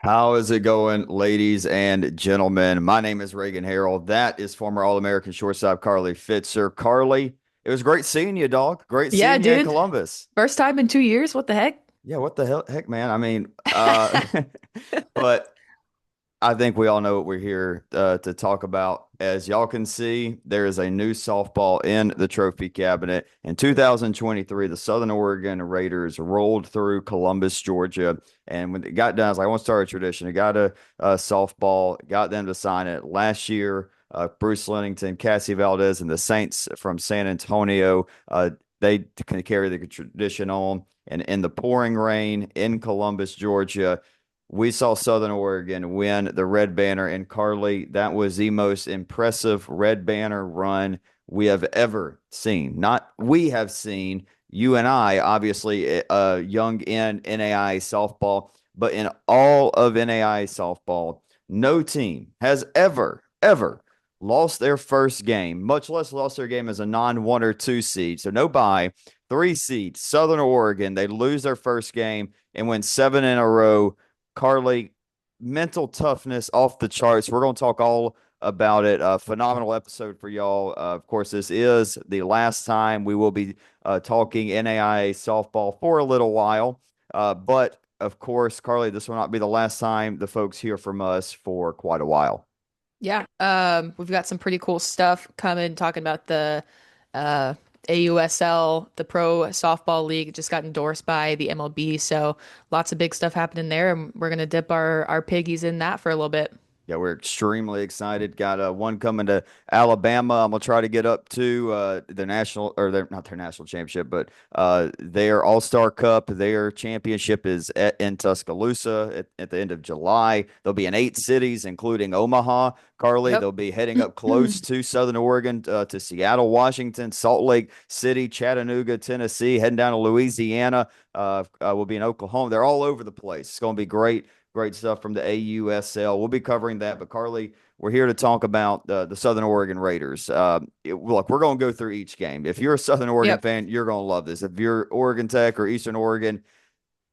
How is it going, ladies and gentlemen? My name is Reagan Harrell. That is former All-American shortstop Carly Fitzer. Carly, it was great seeing you, dog. Great Yeah, seeing you in dude. Columbus. First time in 2 years. What the heck? Yeah, what the hell, heck, man? I mean, but I think we all know what we're here to talk about. As y'all can see, there is a new softball in the trophy cabinet. In 2023, the Southern Oregon Raiders rolled through Columbus, Georgia. And when it got done, I was like, I want to start a tradition. It got a softball, got them to sign it last year. Bruce Lennington, Cassie Valdez, and the Saints from San Antonio, they can carry the tradition on. And in the pouring rain in Columbus, Georgia, we saw Southern Oregon win the Red Banner, and Carly, that was the most impressive Red Banner run we have ever seen. Not we have seen, you and I, obviously, young in NAI softball, but in all of NAI softball, no team has ever lost their first game, much less lost their game as a non 1 or 2 seed. So no bye, 3 seeds, Southern Oregon, they lose their first game and win 7 in a row. Carly, mental toughness off the charts. We're going to talk all about it. Phenomenal episode for y'all. Of course, this is the last time we will be talking NAIA softball for a little while. But of course, Carly, this will not be the last time the folks hear from us for quite a while. Yeah. We've got some pretty cool stuff coming, talking about the uh AUSL, the Pro Softball League just got endorsed by the MLB. So lots of big stuff happening there, and we're gonna dip our piggies in that for a little bit. Yeah, we're extremely excited. Got one coming to Alabama. I'm gonna try to get up to the national, or their not their national championship, but their All Star Cup. Their championship is in Tuscaloosa at the end of July. They'll be in 8 cities, including Omaha. Carly, Yep. they'll be heading up close to Southern Oregon, to Seattle, Washington, Salt Lake City, Chattanooga, Tennessee, heading down to Louisiana. We'll be in Oklahoma. They're all over the place. It's going to be great. Great stuff from the AUSL. We'll be covering that. But Carly, we're here to talk about the Southern Oregon Raiders. Look, we're going to go through each game. If you're a Southern Oregon Yep. fan, you're going to love this. If you're Oregon Tech or Eastern Oregon,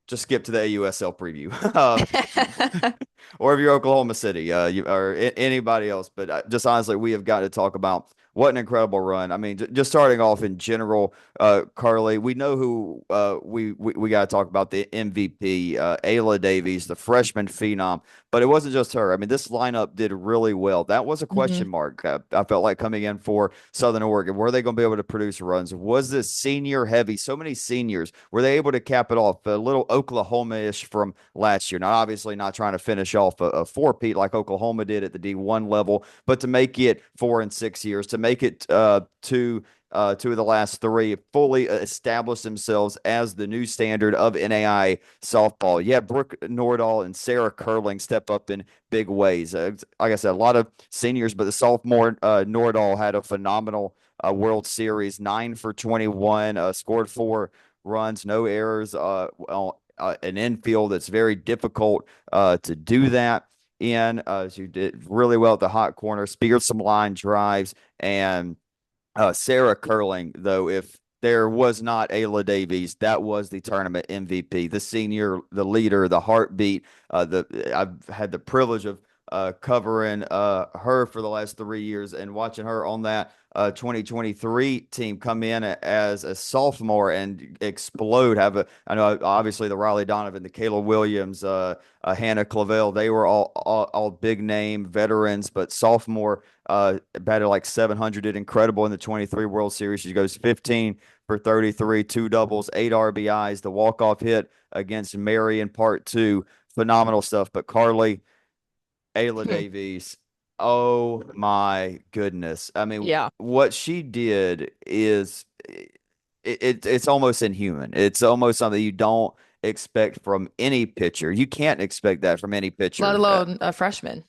just skip to the AUSL preview. Or if you're Oklahoma City, or anybody else. But just honestly, we have got to talk about what an incredible run. I mean, just starting off in general, Carly, we know who we got to talk about, the MVP, Ayla Davies, the freshman phenom. But it wasn't just her. I mean, this lineup did really well. That was a hmm question mark. I felt like coming in for Southern Oregon. Were they going to be able to produce runs? Was this senior heavy? So many seniors. Were they able to cap it off? A little Oklahoma-ish from last year. Now, obviously, not trying to finish off a four-peat like Oklahoma did at the D1 level, but to make it 4 and 6 years, to make it two of the last three fully establish themselves as the new standard of NAI softball. Yeah, Brooke Nordahl and Sarah Curling step up in big ways. Like I said, a lot of seniors, but the sophomore Nordahl had a phenomenal World Series, 9 for 21, scored 4 runs, no errors, an infield that's very difficult to do that in. She did really well at the hot corner, speared some line drives, and Sarah Curling, though, if there was not Ayla Davies, that was the tournament MVP, the senior, the leader, the heartbeat. I've had the privilege of covering her for the last 3 years and watching her on that 2023 team come in as a sophomore and explode. I know obviously the Riley Donovan, the Kayla Williams, Hannah Clavel, they were all big name veterans, but sophomore batted like 700, did incredible in the 23 World Series. She goes 15 for 33, 2 doubles, 8 RBIs, the walk-off hit against Marion part two. Phenomenal stuff. But Carly, Ayla Davies, oh my goodness. I mean, Yeah. what she did is it's almost inhuman. It's almost something you don't expect from any pitcher. You can't expect that from any Let pitcher. alone a freshman.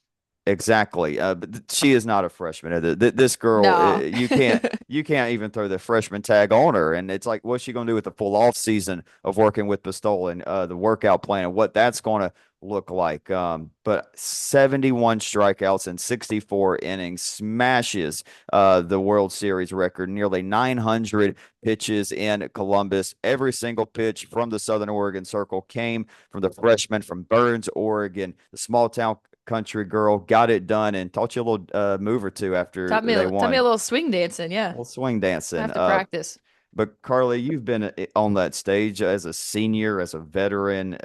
Exactly. But she is not a freshman. This girl, No. you can't even throw the freshman tag on her. And it's like, what's she going to do with the full off season of working with Pistol and the workout plan and what that's going to look like? But 71 strikeouts and 64 innings smashes the World Series record, nearly 900 pitches in Columbus. Every single pitch from the Southern Oregon Circle came from the freshman from Burns, Oregon, the small town country girl, got it done, and taught you a little move or two after they Taught me a won. little swing dancing. A Yeah. little swing I dancing. have to practice. But Carly, you've been on that stage as a senior, as a veteran.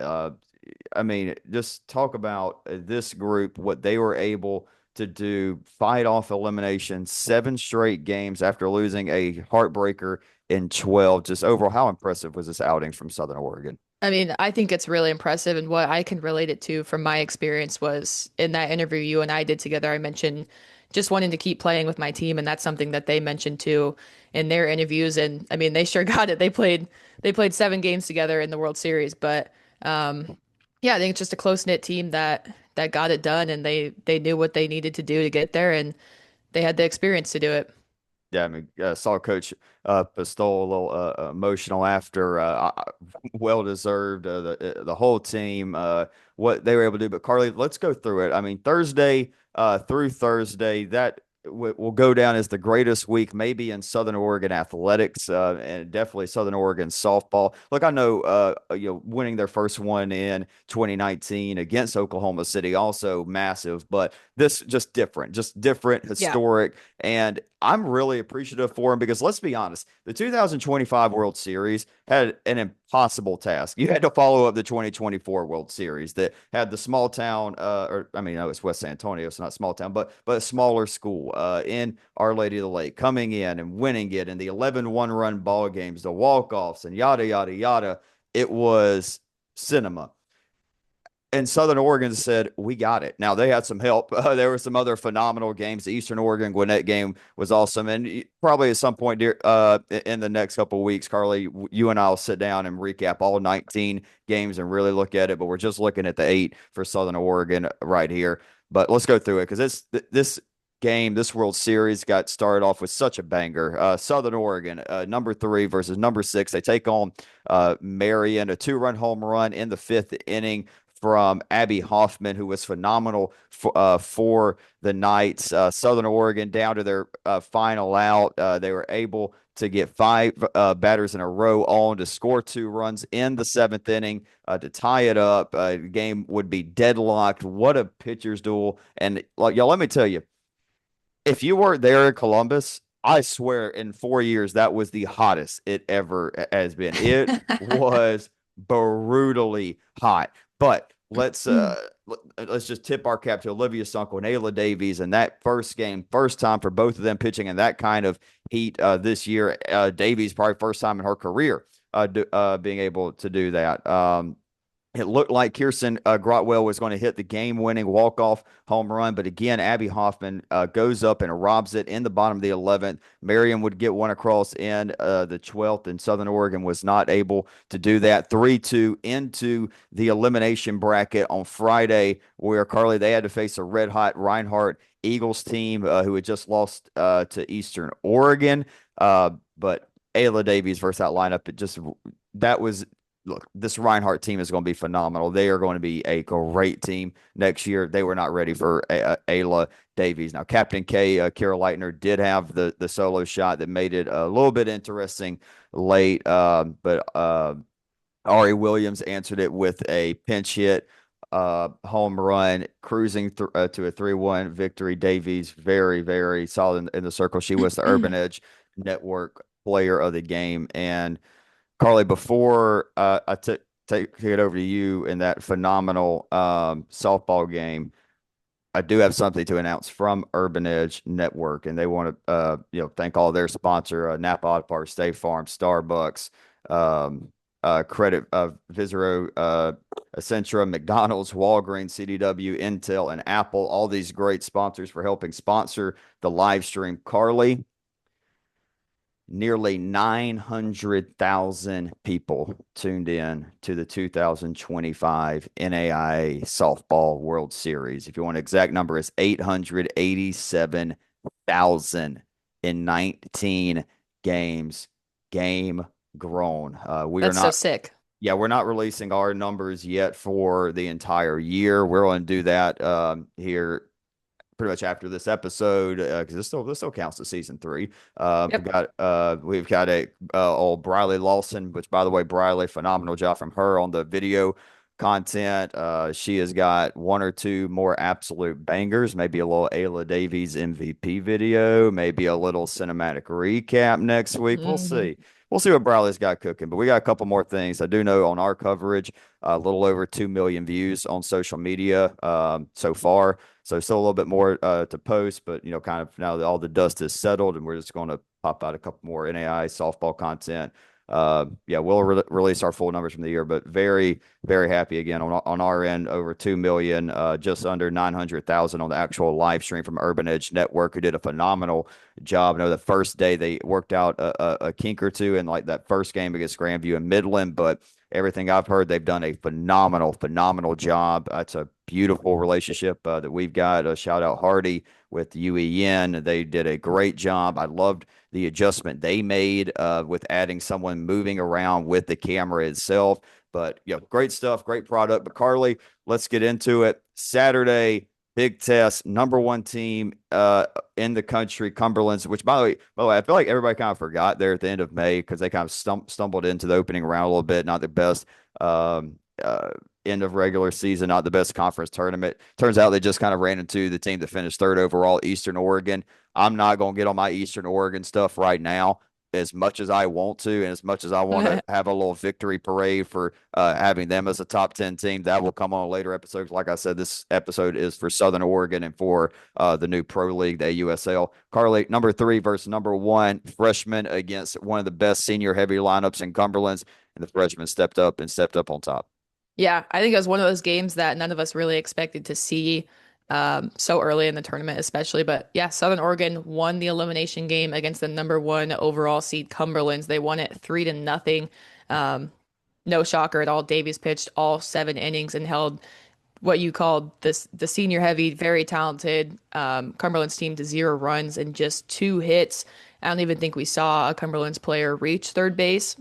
I mean, just talk about this group, what they were able to do, fight off elimination, 7 straight games after losing a heartbreaker in 12. Just overall, how impressive was this outing from Southern Oregon? I mean, I think it's really impressive. And what I can relate it to from my experience was in that interview you and I did together, I mentioned just wanting to keep playing with my team. And that's something that they mentioned too in their interviews. And I mean, they sure got it. They played 7 games together in the World Series. But yeah, I think it's just a close-knit team that got it done and they knew what they needed to do to get there and they had the experience to do it. Yeah, I mean, saw Coach Pistol a little emotional after, well deserved. The whole team, what they were able to do. But Carly, let's go through it. I mean, Thursday through Thursday, that will go down as the greatest week, maybe in Southern Oregon athletics, and definitely Southern Oregon softball. Look, I know, winning their first one in 2019 against Oklahoma City, also massive, but this just different, Yeah. historic. And I'm really appreciative for him because let's be honest, the 2025 World Series had an impossible task. You had to follow up the 2024 World Series that had the small town, or I mean, no, it's West San Antonio, it's not small town, but a smaller school in Our Lady of the Lake coming in and winning it, and the 11 one-run ball games, the walk-offs, and yada yada yada. It was cinema, and Southern Oregon said, "We got it." Now they had some help. There were some other phenomenal games. The Eastern Oregon Gwinnett game was awesome, and probably at some point in the next couple of weeks, Carly, you and I'll sit down and recap all 19 games and really look at it. But we're just looking at the 8 for Southern Oregon right here. But let's go through it because this game, this World Series, got started off with such a banger. Southern Oregon, number 3 versus number 6. They take on Marion, a 2-run home run in the 5th inning from Abby Hoffman, who was phenomenal for the Knights. Southern Oregon down to their final out. They were able to get 5 batters in a row on to score 2 runs in the 7th inning to tie it up. The game would be deadlocked. What a pitcher's duel. And like, y'all, let me tell you, if you weren't there in Columbus, I swear in 4 years that was the hottest it ever has been. It was brutally hot. But let's just tip our cap to Olivia Sunk and Ayla Davies and that first game, first time for both of them pitching in that kind of heat this year. Davies probably first time in her career being able to do that. It looked like Kirsten Grotwell was going to hit the game-winning walk-off home run, but again, Abby Hoffman goes up and robs it in the bottom of the 11th. Marion would get one across in the 12th, and Southern Oregon was not able to do that. 3-2 into the elimination bracket on Friday, where Carly they had to face a red-hot Reinhardt Eagles team who had just lost to Eastern Oregon. But Ayla Davies versus that lineup, that was look, this Reinhardt team is going to be phenomenal. They are going to be a great team next year. They were not ready for Ayla Davies. Now, Captain K, Kara Leitner, did have the solo shot that made it a little bit interesting late, but Ari Williams answered it with a pinch hit home run, cruising to a 3-1 victory. Davies, very, very solid in the circle. She was the Urban Edge Network player of the game. And Carly, before take it over to you in that phenomenal softball game, I do have something to announce from Urban Edge Network, and they want to thank all their sponsor, Napa Auto Parts, State Farm, Starbucks, Credit Visero, Essentra, McDonald's, Walgreens, CDW, Intel, and Apple. All these great sponsors for helping sponsor the live stream. Carly, nearly 900,000 people tuned in to the 2025 NAIA Softball World Series. If you want an exact number, it's 887,000 in 19 games. Game grown. We are That's so not sick. Yeah, we're not releasing our numbers yet for the entire year. We're going to do that here pretty much after this episode because this still counts as season three. Yep. We've got a old Briley Lawson, which by the way, Briley, phenomenal job from her on the video content. She has got one or two more absolute bangers, maybe a little Ayla Davies MVP video, maybe a little cinematic recap next week. We'll Hmm. see. We'll see what Briley's got cooking, but we got a couple more things. I do know on our coverage, a little over 2 million views on social media so far. So still a little bit more to post, but kind of now that all the dust is settled, and we're just going to pop out a couple more NAI softball content. Yeah, we'll release our full numbers from the year, but very, very happy again on our end. Over 2 million, just under 900,000 on the actual live stream from Urban Edge Network, who did a phenomenal job. I know the first day they worked out a kink or two in like that first game against Grandview and Midland, but everything I've heard, they've done a phenomenal, phenomenal job. It's a beautiful relationship that we've got. A shout out Hardy with UEN. They did a great job. I loved the adjustment they made with adding someone moving around with the camera itself. But great stuff, great product. But Carly, let's get into it. Saturday, big test, number one team in the country, Cumberland's. Which, by the way, I feel like everybody kind of forgot there at the end of May because they kind of stumbled into the opening round a little bit. Not the best end of regular season, not the best conference tournament. Turns out they just kind of ran into the team that finished third overall, Eastern Oregon. I'm not going to get on my Eastern Oregon stuff right now as much as I want to, and as much as I want to have a little victory parade for having them as a top 10 team. That will come on a later episode. Like I said, this episode is for Southern Oregon and for the new Pro League, the AUSL. Carly, number 3 versus number 1, freshman against one of the best senior heavy lineups in Cumberland's, and the freshman stepped up on top. Yeah, I think it was one of those games that none of us really expected to see so early in the tournament, especially. But yeah, Southern Oregon won the elimination game against the number one overall seed Cumberlands. They won it 3-0. Um, no shocker at all. Davies pitched all 7 innings and held what you called the senior heavy, very talented Cumberlands team to 0 runs and just 2 hits. I don't even think we saw a Cumberlands player reach third base.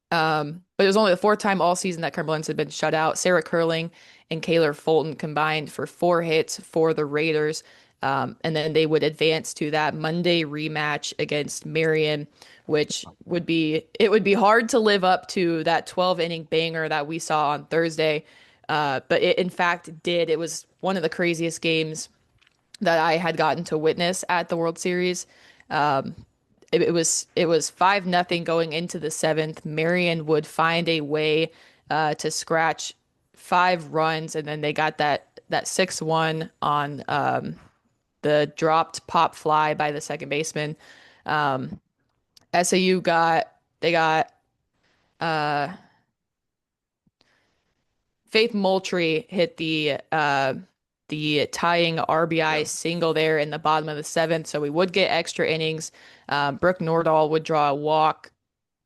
But it was only the fourth time all season that Cumberlands had been shut out. Sarah Curling and Kaylor Fulton combined for 4 hits for the Raiders. And then they would advance to that Monday rematch against Marion, which would be hard to live up to that 12 inning banger that we saw on Thursday. But it in fact did. It was one of the craziest games that I had gotten to witness at the World Series. It was 5-0 going into the seventh. Marion would find a way to scratch 5 runs, and then they got that 6-1 on the dropped pop fly by the second baseman. Um, SAU got uh, Faith Moultrie hit the tying RBI Yeah. single there in the bottom of the seventh, so we would get extra innings. Brooke Nordahl would draw a walk.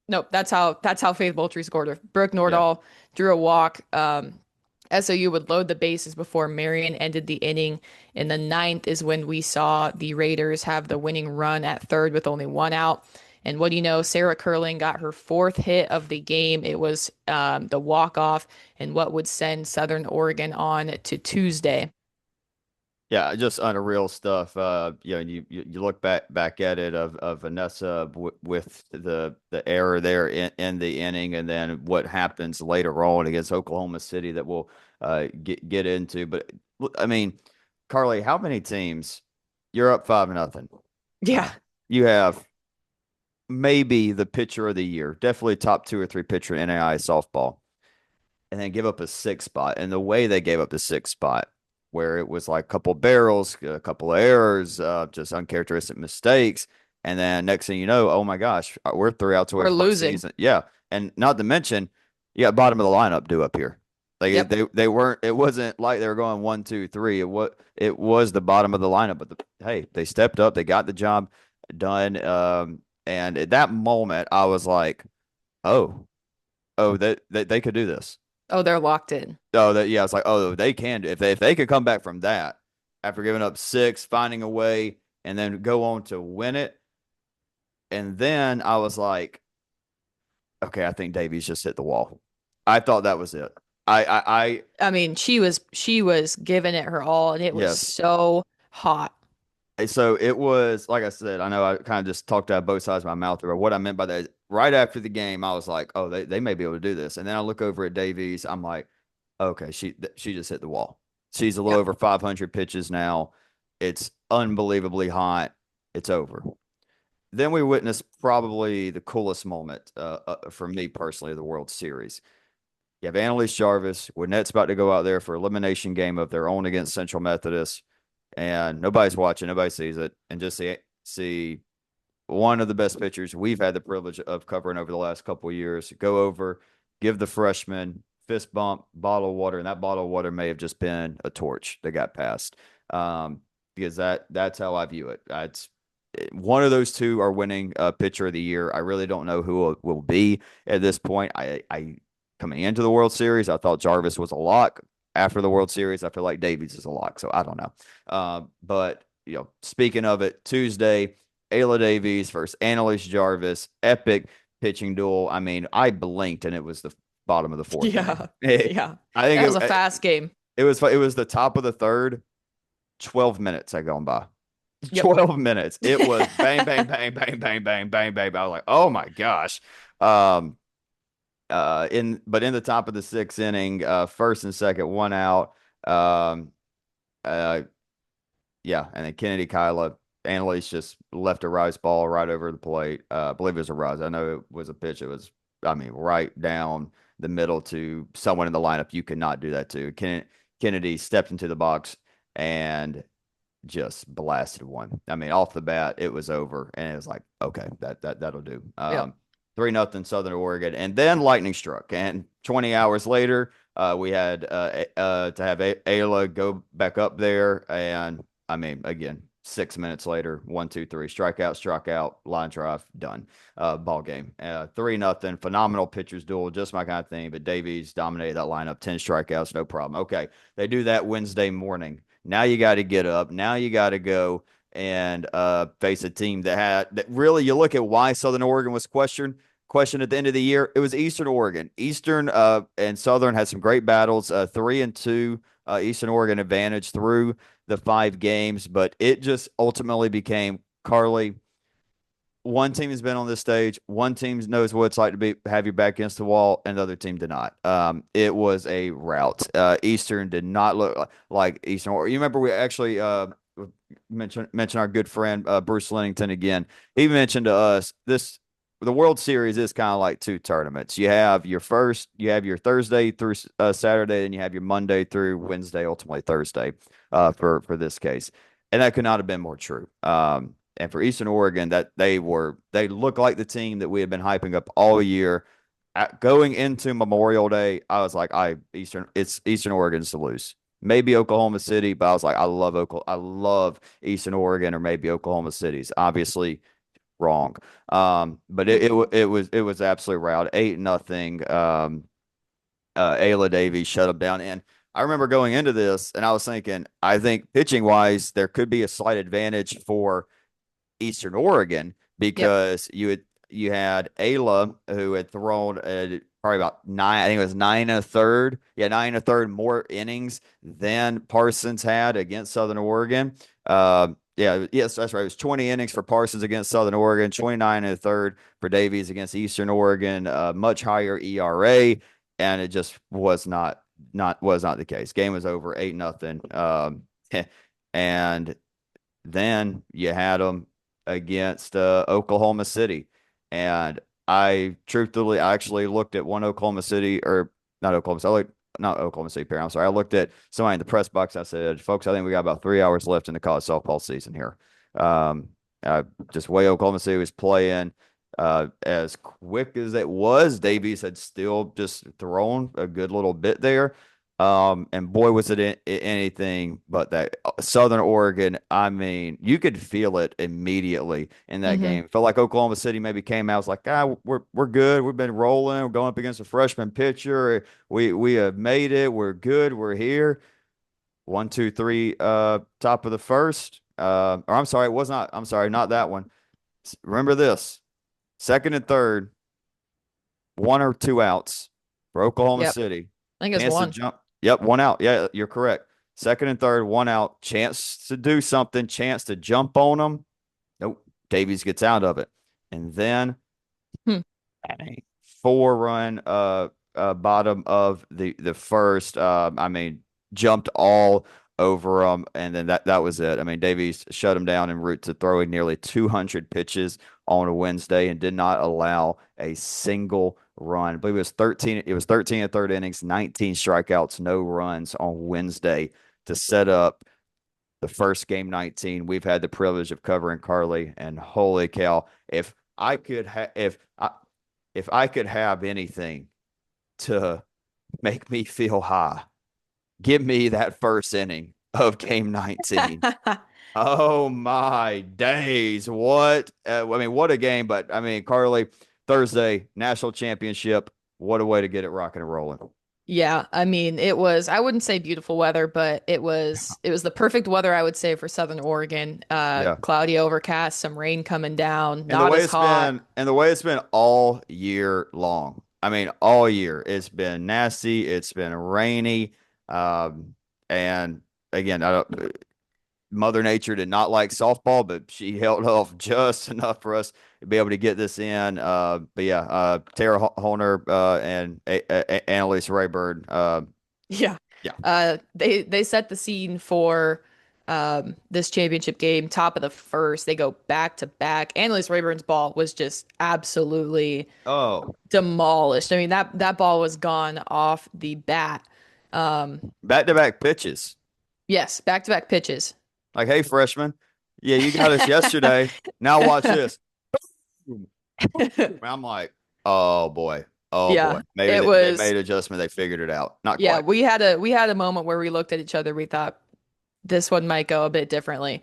Nope, that's how Faith Moultrie scored her. Brooke Yeah. Nordahl drew a walk. SOU would load the bases before Marion ended the inning. In the ninth is when we saw the Raiders have the winning run at third with only 1 out. And what do you know? Sarah Curling got her 4th hit of the game. It was the walk-off and what would send Southern Oregon on to Tuesday. Yeah, just unreal stuff. You look back at it of Vanessa with the error there in the inning, and then what happens later on against Oklahoma City that we'll get into. But I mean, Carly, how many teams? You're up 5-0. Yeah. You have maybe the pitcher of the year, definitely top 2 or 3 pitcher in NAI softball, and then give up a 6 spot. And the way they gave up the 6 spot, where it was like a couple barrels, a couple of errors, just uncharacteristic mistakes. And then next thing you know, oh my gosh, we're 3 outs away We're from our losing. season. Yeah. And not to mention, you got bottom of the lineup due up here. Like Yep. they weren't, it wasn't like they were going 1, 2, 3. It was the bottom of the lineup, but hey, they stepped up, they got the job done. And at that moment, I was like, oh, they could do this. Oh, they're locked in. Oh, that yeah, it's like, oh, they can do if they could come back from that after giving up six, finding a way, and then go on to win it. And then I was like, okay, I think Davies just hit the wall. I thought that was it. I I mean, she was giving it her all, and it was yes. so hot. So it was like I said, I know I kind of just talked out both sides of my mouth there. What I meant by that is right after the game, I was like, oh, they may be able to do this. And then I look over at Davies, I'm like, okay, she just hit the wall. She's a little Yeah. over 500 pitches now. It's unbelievably hot. It's over. Then we witnessed probably the coolest moment for me personally of the World Series. You have Annalise Jarvis. Winnett's about to go out there for elimination game of their own against Central Methodist, and nobody's watching, nobody sees it, and just see one of the best pitchers we've had the privilege of covering over the last couple of years go over, give the freshman fist bump, bottle of water, and that bottle of water may have just been a torch that got passed. Because that's how I view it. It's one of those two are winning pitcher of the year. I really don't know who will be at this point. I coming into the World Series, I thought Jarvis was a lock. After the World Series, I feel like Davies is a lock. So I don't know. But speaking of it, Tuesday, Ayla Davies versus Annalise Jarvis, epic pitching duel. I mean, I blinked and it was the bottom of the fourth inning. Yeah. Yeah. I think That was a fast game. it was the top of the third. 12 minutes had gone by. Yep. 12 minutes. It was bang, bang, bang, bang, bang, bang, bang, bang. I was like, oh my gosh. Um, in the top of the sixth inning, first and second, one out. Um, uh, yeah, and then Kennedy Kyla, Annalise just left a rise ball right over the plate. I believe it was a rise. I know it was a pitch. It was, I mean, right down the middle to someone in the lineup. You could not do that to. Kennedy stepped into the box and just blasted one. I mean, off the bat, it was over, and it was like, okay, that'll do. Yep. 3-0 Southern Oregon, and then lightning struck, and 20 hours later, we had to have Ayla go back up there, and I mean, again, 6 minutes later, 1, 2, 3, strikeout, line drive, done. Ball game. 3-0, phenomenal pitchers duel, just my kind of thing. But Davies dominated that lineup, 10 strikeouts, no problem. Okay, they do that Wednesday morning. Now you got to get up. Now you got to go and face a team that really, you look at why Southern Oregon was questioned at the end of the year. It was Eastern Oregon. Eastern and Southern had some great battles. 3-2 Eastern Oregon advantage through the 5 games, but it just ultimately became, Carly, one team has been on this stage. One team knows what it's like to have your back against the wall, and the other team did not. It was a rout. Eastern did not look like Eastern. You remember we actually mentioned our good friend Bruce Lennington again. He mentioned to us the World Series is kind of like two tournaments. You have your Thursday through Saturday, and you have your Monday through Wednesday, ultimately Thursday for this case, and that could not have been more true. And for Eastern Oregon, that they look like the team that we had been hyping up all year. Going into Memorial Day, I was like, it's Eastern Oregon's to lose. Maybe Oklahoma City, but I was like, I love Eastern Oregon or maybe Oklahoma City's. Obviously wrong. But it was absolutely rout. 8-0. Ayla Davies shut them down. And I remember going into this and I was thinking, I think pitching wise, there could be a slight advantage for Eastern Oregon Yep. because you had Ayla who had thrown probably about nine, I think it was 9 1/3. Yeah, 9 1/3 more innings than Parsons had against Southern Oregon. Yeah, yes, that's right. It was 20 innings for Parsons against Southern Oregon, 29 1/3 for Davies against Eastern Oregon, much higher ERA, and it just was not the case. Game was over 8-0. And then you had them against Oklahoma City. And I truthfully actually looked at one Oklahoma City, or not Oklahoma City, not Oklahoma City pair. I'm sorry. I looked at somebody in the press box. I said, folks, I think we got about 3 hours left in the college softball season here. Um, just way Oklahoma City was playing. As quick as it was, Davies had still just thrown a good little bit there. And boy, was it anything but that. Southern Oregon, I mean, you could feel it immediately in that Hmm. game. Felt like Oklahoma City maybe came out, was like, we're good. We've been rolling. We're going up against a freshman pitcher. We have made it. We're good. We're here. 1, 2, 3, top of the first. Or I'm sorry, it was not. I'm sorry, not that one. Remember this: second and third, 1 or 2 outs for Oklahoma Yep. City. I think it's Chance to one. jump. Yep, 1 out. Yeah, you're correct. Second and third, 1 out. Chance to do something. Chance to jump on them. Nope. Davies gets out of it, and then Hmm. 4 run bottom of the first. I mean, jumped all over them, and then that was it. I mean, Davies shut him down en route to throwing nearly 200 pitches on a Wednesday and did not allow a single run. I believe it was 13. It was 13 and third innings, 19 strikeouts, no runs on Wednesday to set up the first game 19. We've had the privilege of covering Carly, and holy cow, if I could have anything to make me feel high, give me that first inning of game 19. Oh my days. What I mean, what a game, but I mean, Carly, Thursday, national championship. What a way to get it rocking and rolling. Yeah, I mean, it was, I wouldn't say beautiful weather, but it was the perfect weather I would say for Southern Oregon. Yeah. Cloudy overcast, some rain coming down, And the not way as it's hot. been, and the way it's been all year long. I mean, all year. It's been nasty. It's been rainy. Um, and again, I don't, Mother Nature did not like softball, but she held off just enough for us to be able to get this in. But yeah, Tara Holner and Annalise Rayburn. Yeah. Yeah. They set the scene for this championship game, top of the first. They go back to back. Annalise Rayburn's ball was just absolutely Oh, demolished. I mean, that ball was gone off the bat. back to back pitches. Yes, back to back pitches. Like, hey, freshman, yeah, you got us yesterday. Now watch this. Boom, boom. I'm like, oh boy, oh boy. Yeah, Maybe it they was. made an adjustment. They figured it out. Not Yeah, quite. we had a moment where we looked at each other. We thought this one might go a bit differently.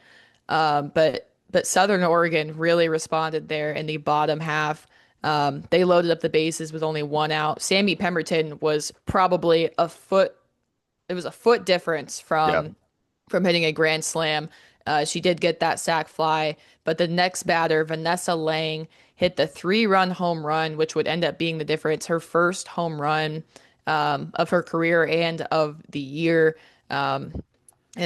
But Southern Oregon really responded there in the bottom half. They loaded up the bases with only 1 out. Sammy Pemberton was probably a foot. It was a foot difference Yeah. from hitting a grand slam. She did get that sac fly, but the next batter, Vanessa Lang, hit the 3-run home run, which would end up being the difference. Her first home run of her career and of the year. And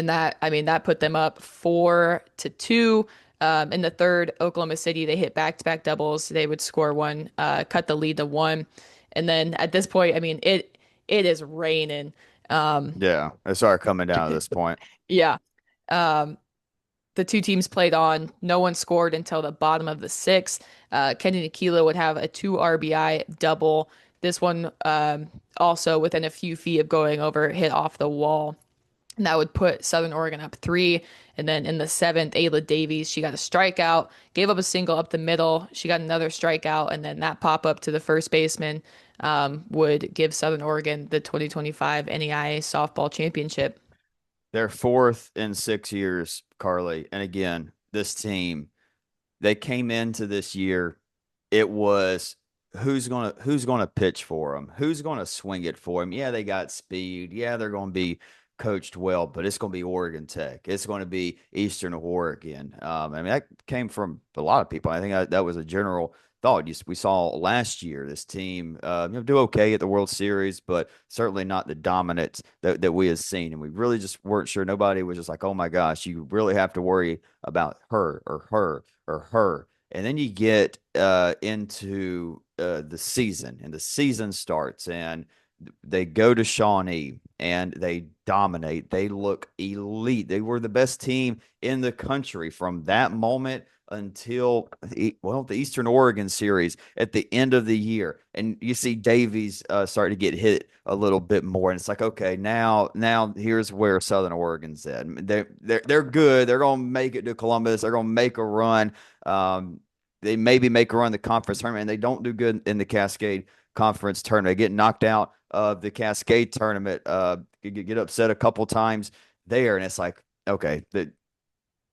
that, I mean, that put them up 4-2. In the third, Oklahoma City, they hit back-to-back doubles. They would score one, cut the lead to one. And then at this point, I mean, it is raining. Yeah. They started coming down at this point. Yeah. Um, the two teams played on. No one scored until the bottom of the sixth. Kenny Nikila would have a 2 RBI double. This one also within a few feet of going over, hit off the wall. And that would put Southern Oregon up three. And then in the seventh, Ayla Davies, she got a strikeout, gave up a single up the middle. She got another strikeout. And then that pop up to the first baseman would give Southern Oregon the 2025 NEIA softball championship. They're fourth in 6 years, Carly. And again, this team, they came into this year, it was who's gonna pitch for them, who's gonna swing it for them. Yeah, they got speed. Yeah, they're gonna be coached well, but it's gonna be Oregon Tech. It's gonna be Eastern Oregon. I mean, that came from a lot of people. I think that was a general thought. We saw last year this team do okay at the World Series, but certainly not the dominance that we have seen. And we really just weren't sure. Nobody was just like, oh my gosh, you really have to worry about her or her or her. And then you get into the season, and the season starts, and they go to Shawnee and they dominate. They look elite. They were the best team in the country from that moment until the Eastern Oregon series at the end of the year. And you see Davies start to get hit a little bit more, and it's like, okay, now here's where Southern Oregon's at. They're good. They're gonna make it to Columbus. They're gonna make a run. They maybe make a run in the conference tournament, and they don't do good in the Cascade Conference tournament. They get knocked out of the Cascade tournament. Get upset a couple times there, and it's like, okay, that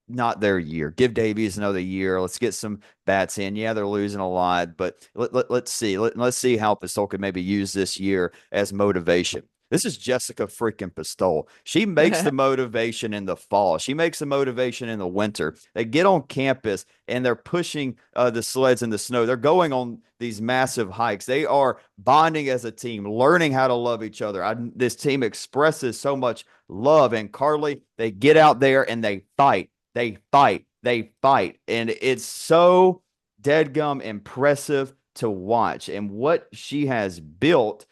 not their year. Give Davies another year. Let's get some bats in. Yeah, they're losing a lot, but let's see. Let's see how Pistol can maybe use this year as motivation. This is Jessica freaking Pistol. She makes the motivation in the fall. She makes the motivation in the winter. They get on campus and they're pushing the sleds in the snow. They're going on these massive hikes. They are bonding as a team, learning how to love each other. This team expresses so much love. And Carly, they get out there and they fight. They fight. They fight. And it's so deadgum impressive to watch. And what she has built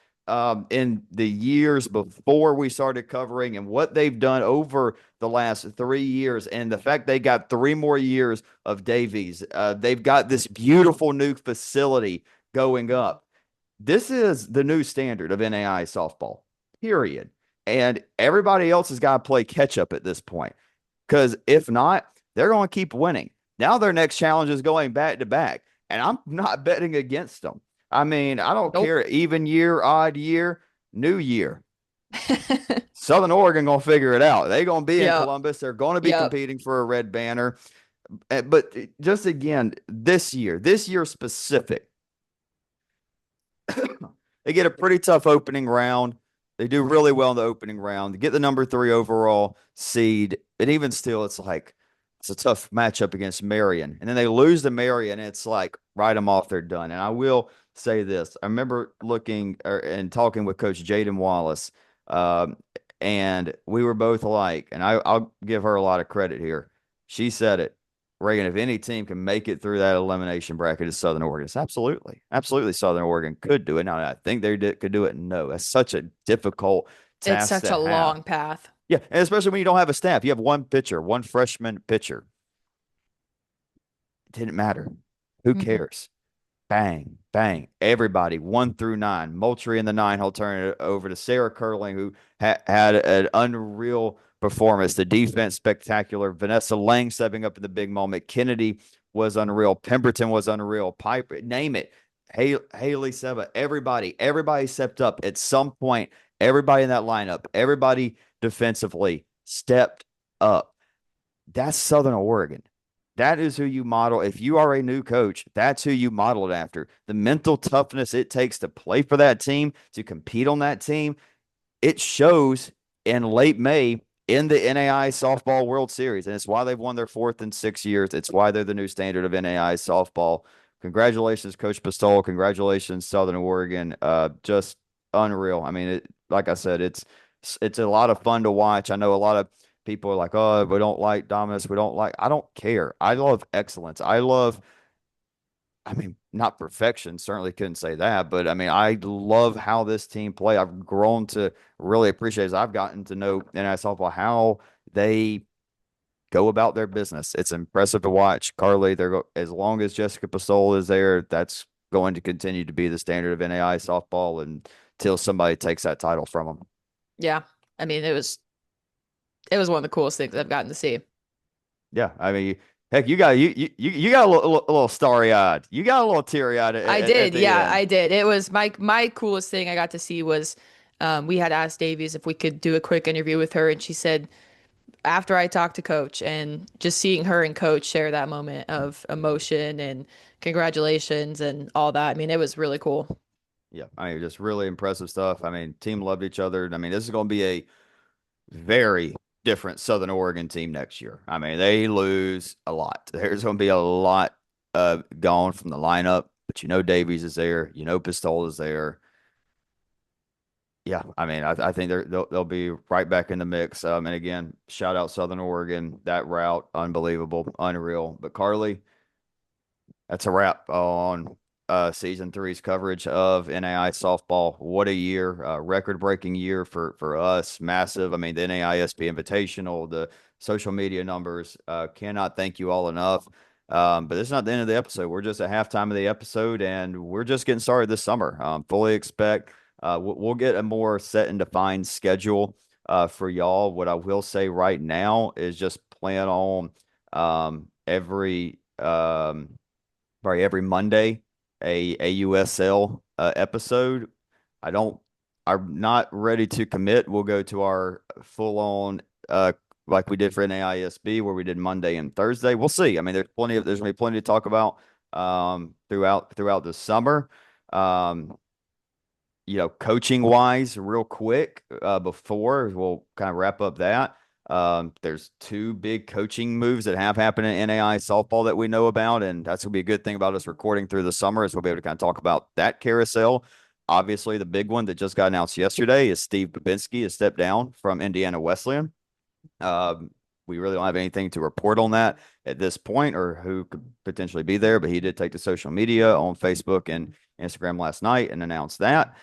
in the years before we started covering and what they've done over the last 3 years. And the fact they got 3 more years of Davies. They've got this beautiful new facility going up. This is the new standard of NAI softball, period. And everybody else has got to play catch up at this point. Because if not, they're going to keep winning. Now their next challenge is going back to back. And I'm not betting against them. I mean, I don't Nope. care, even year, odd year, new year. Southern Oregon going to figure it out. They're going to be in Yep. Columbus. They're going to be Yep. competing for a red banner. But just again, this year specific, they get a pretty tough opening round. They do really well in the opening round. They get the number 3 overall seed. And even still, it's like, it's a tough matchup against Marion. And then they lose to Marion. It's like, write them off, they're done. And I will say this. I remember looking and talking with Coach Jaden Wallace. Um, and we were both alike. And I'll give her a lot of credit here. She said it. Reagan, if any team can make it through that elimination bracket, is Southern Oregon. It's absolutely, absolutely Southern Oregon could do it. Now, I think could do it. No, that's such a difficult It's task such to a have. long path. Yeah, and especially when you don't have a staff. You have one pitcher, one freshman pitcher. It didn't matter. Who Mhm. cares? Bang, bang. Everybody, 1 through 9. Moultrie in the 9. He'll turn it over to Sarah Curling, who had an unreal performance. The defense, spectacular. Vanessa Lang stepping up in the big moment. Kennedy was unreal. Pemberton was unreal. Piper, name it. Haley Seba, everybody stepped up at some point. Everybody in that lineup, everybody defensively stepped up. That's Southern Oregon. That is who you model. If you are a new coach, that's who you model it after. The mental toughness it takes to play for that team, to compete on that team, it shows in late May in the NAI Softball World Series. And it's why they've won their 4th in 6 years. It's why they're the new standard of NAI softball. Congratulations, Coach Pistol. Congratulations, Southern Oregon. Just unreal. I mean, like I said, it's a lot of fun to watch. I know a lot of people are like, oh, we don't like dominance. We don't like, I don't care. I love excellence. I mean, not perfection, certainly couldn't say that, but I mean, I love how this team play. I've grown to really appreciate as I've gotten to know NI softball how they go about their business. It's impressive to watch. Carly, as long as Jessica Pasol is there, that's going to continue to be the standard of NAI softball until somebody takes that title from them. Yeah. I mean, it was one of the coolest things I've gotten to see. Yeah, I mean, heck, you got a little starry eyed. You got a little teary eyed I at did. the Yeah, end. I did. It was my coolest thing I got to see was we had asked Davies if we could do a quick interview with her, and she said after I talked to Coach and just seeing her and Coach share that moment of emotion and congratulations and all that. I mean, it was really cool. Yeah, I mean, just really impressive stuff. I mean, team loved each other. I mean, this is going to be a very different Southern Oregon team next year. I mean, they lose a lot. There's going to be a lot gone from the lineup, but you know Davies is there. You know Pistol is there. Yeah, I mean, I think they'll be right back in the mix. And again, shout out Southern Oregon. That route, unbelievable, unreal. But Carly, that's a wrap on season three's coverage of NAI softball. What a year, record-breaking year for us. Massive. I mean, the NAISP Invitational, the social media numbers. Cannot thank you all enough. But it's not the end of the episode. We're just at halftime of the episode, and we're just getting started this summer. Fully expect we'll get a more set and defined schedule for y'all. What I will say right now is just plan on every probably every Monday a AUSL episode. I don't are not ready to commit. We'll go to our full on like we did for NAISB where we did Monday and Thursday. We'll see. I mean, there's gonna be plenty to talk about throughout the summer. Um, coaching wise, real quick, before we'll kind of wrap up that. There's two big coaching moves that have happened in NAI softball that we know about, and that's gonna be a good thing about us recording through the summer is we'll be able to kind of talk about that carousel. Obviously, the big one that just got announced yesterday is Steve Babinski has stepped down from Indiana Wesleyan. Um, we really don't have anything to report on that at this point or who could potentially be there, but he did take to social media on Facebook and Instagram last night and announced that.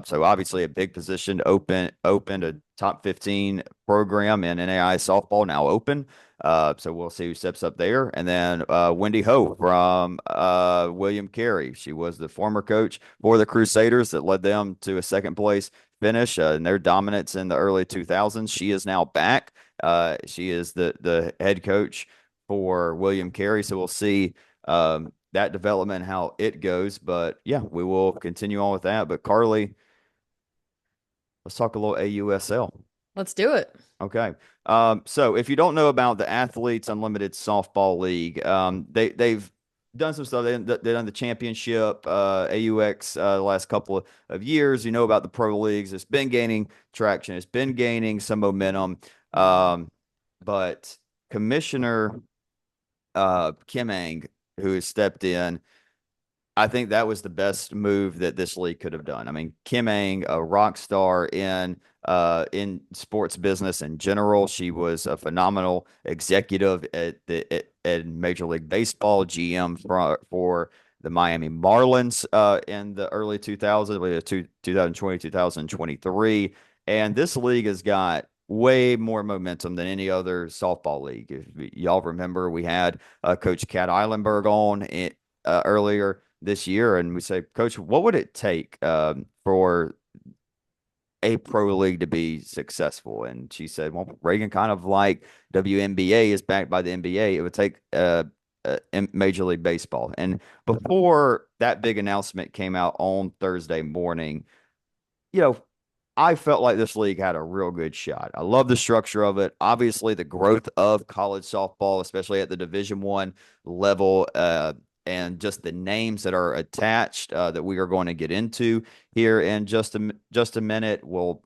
So obviously a big position opened a top 15 program in NAI softball now open. So we'll see who steps up there. And then Wendy Ho from William Carey. She was the former coach for the Crusaders that led them to a second place finish and their dominance in the early 2000s. She is now back. She is the head coach for William Carey. So we'll see that development, how it goes. But yeah, we will continue on with that. But Carly, let's talk a little AUSL. Let's do it. Okay. So if you don't know about the Athletes Unlimited Softball League, they've done some stuff. They've done the championship, AUX, the last couple of years. You know about the pro leagues. It's been gaining traction. It's been gaining some momentum. But Commissioner Kim Ang, who has stepped in, I think that was the best move that this league could have done. I mean, Kim Ang, a rock star in sports business in general. She was a phenomenal executive at Major League Baseball, GM for the Miami Marlins in the early 2000s, I believe 2020, 2023. And this league has got way more momentum than any other softball league. If y'all remember, we had Coach Cat Eilenberg on earlier this year, and we say, Coach, what would it take for a pro league to be successful? And she said, well, Reagan, kind of like WNBA is backed by the NBA, it would take Major League Baseball. And before that big announcement came out on Thursday morning, you know, I felt like this league had a real good shot. I love the structure of it. Obviously, the growth of college softball, especially at the Division I level, and just the names that are attached that we are going to get into here in just a minute. We'll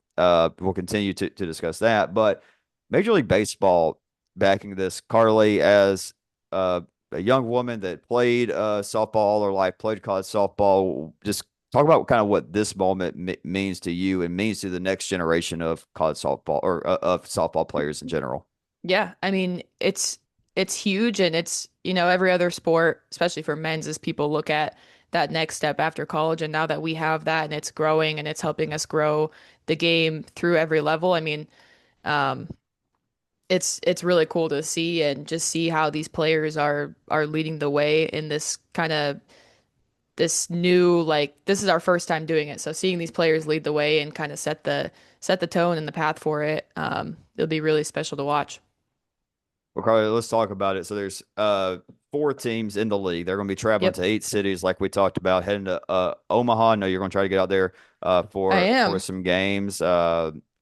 continue to discuss that. But Major League Baseball backing this, Carly, as a young woman that played softball all her life, played college softball. Just talk about kind of what this moment means to you and means to the next generation of college softball or of softball players in general. Yeah, I mean, it's huge and it's, every other sport, especially for men's, is people look at that next step after college. And now that we have that and it's growing and it's helping us grow the game through every level, I mean, um, it's really cool to see and just see how these players are leading the way in this kind of this new, like, this is our first time doing it. So seeing these players lead the way and kind of set the tone and the path for it, it'll be really special to watch. Well, Carly, let's talk about it. So there's four teams in the league. They're going to be traveling Yep, to 8 cities, like we talked about, heading to Omaha. I know you're going to try to get out there I for am. some games.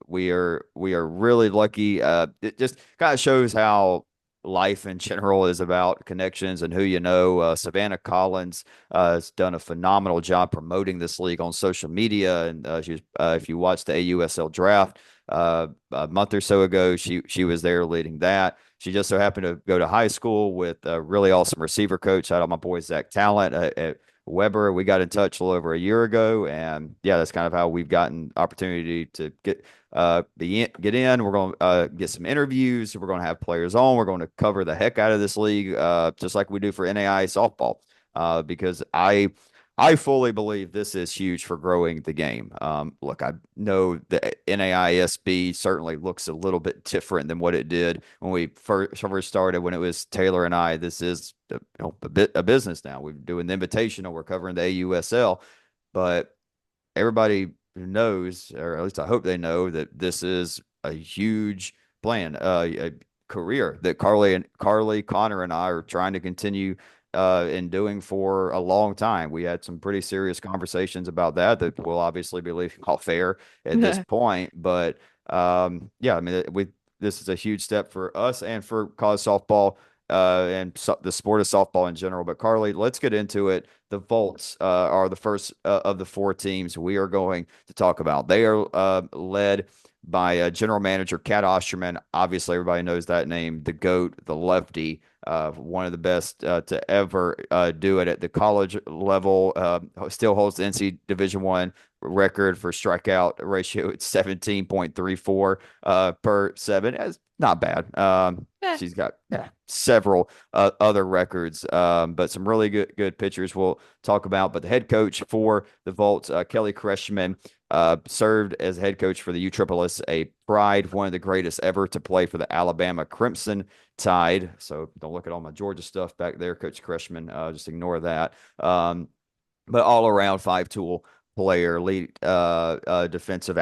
We are really lucky. It just kind of shows how life in general is about connections and who you know. Savannah Collins has done a phenomenal job promoting this league on social media, and if you watch the AUSL draft a month or so ago, she was there leading that. She just so happened to go to high school with a really awesome receiver coach. Shout out my boy Zach Talent at Weber. We got in touch a little over a year ago, and yeah, that's kind of how we've gotten opportunity to get in. We're going to get some interviews. We're going to have players on. We're going to cover the heck out of this league, just like we do for NAI softball, because I fully believe this is huge for growing the game. Look, I know the NAISB certainly looks a little bit different than what it did when we first started, when it was Taylor and I. This is a business now. We're doing the Invitational. We're covering the AUSL, but everybody knows, or at least I hope they know, that this is a huge plan, a career that Carly, Connor, and I are trying to continue in doing for a long time. We had some pretty serious conversations about that we'll obviously be leaving off fair at this point. But yeah, I mean, this is a huge step for us and for college softball and the sport of softball in general. But Carly, let's get into it. The Volts are the first of the four teams we are going to talk about. They are led by general manager Cat Osterman. Obviously, everybody knows that name, the GOAT, the lefty, one of the best to ever do it at the college level. Still holds the NC Division One record for strikeout ratio at 17.34 per seven. It's not bad. Eh, She's got several other records, but some really good pitchers we'll talk about. But the head coach for the Volts, Kelly Kreshman, served as head coach for the USSSA Pride, one of the greatest ever to play for the Alabama Crimson Tide. So don't look at all my Georgia stuff back there, Coach Kreshman. Just ignore that. But all around five tool player, lead defensive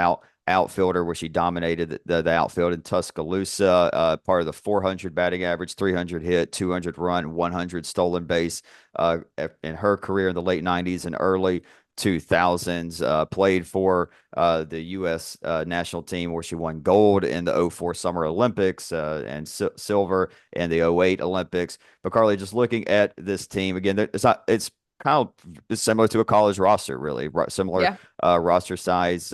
outfielder, where she dominated the outfield in Tuscaloosa. Part of the 400 batting average, 300 hit, 200 run, 100 stolen base in her career in the late 90s and early 2000s. Played for the U.S. National team, where she won gold in the '04 Summer Olympics and silver in the '08 Olympics. But Carly, just looking at this team again, it's kind of similar to a college roster, really. Similar yeah. roster size,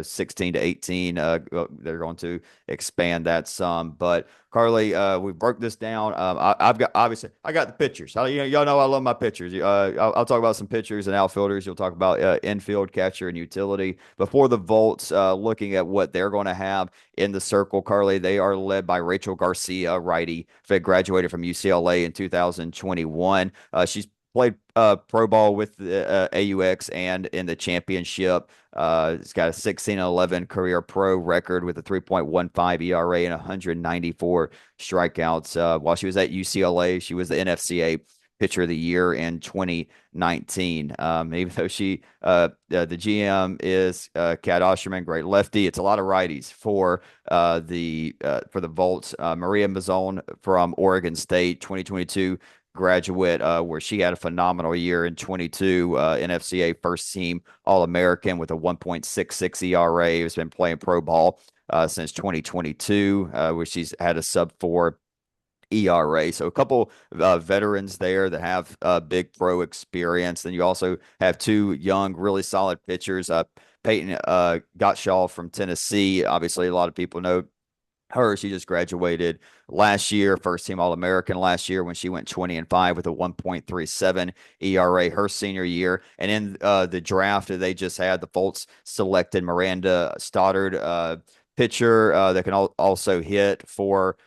16 to 18. They're going to expand that some. But Carly, we broke this down. I've got obviously I got the pitchers. Y'all know I love my pitchers. I'll talk about some pitchers and outfielders. You'll talk about infield, catcher, and utility. Before the Volts, looking at what they're going to have in the circle, Carly, they are led by Rachel Garcia, righty, graduated from UCLA in 2021. She's played pro ball with the AUX and in the championship. It's got a 16-11 career pro record with a 3.15 ERA and 194 strikeouts. While she was at UCLA, she was the NFCA Pitcher of the Year in 2019. Even though the GM is Cat Osterman, great lefty. It's a lot of righties for the Volts. Maria Mazzone from Oregon State, 2022 graduate, where she had a phenomenal year in 22, NFCA first team All American with a 1.66 ERA. Has been playing pro ball since 2022, where she's had a sub 4 ERA. So a couple veterans there that have big pro experience. Then you also have two young, really solid pitchers. Peyton Gottschall from Tennessee. Obviously, a lot of people know her. She just graduated last year, first team All American last year when she went 20-5 with a 1.37 ERA her senior year. And in the draft they just had, the Volts selected Miranda Stoddard, pitcher that can also hit for.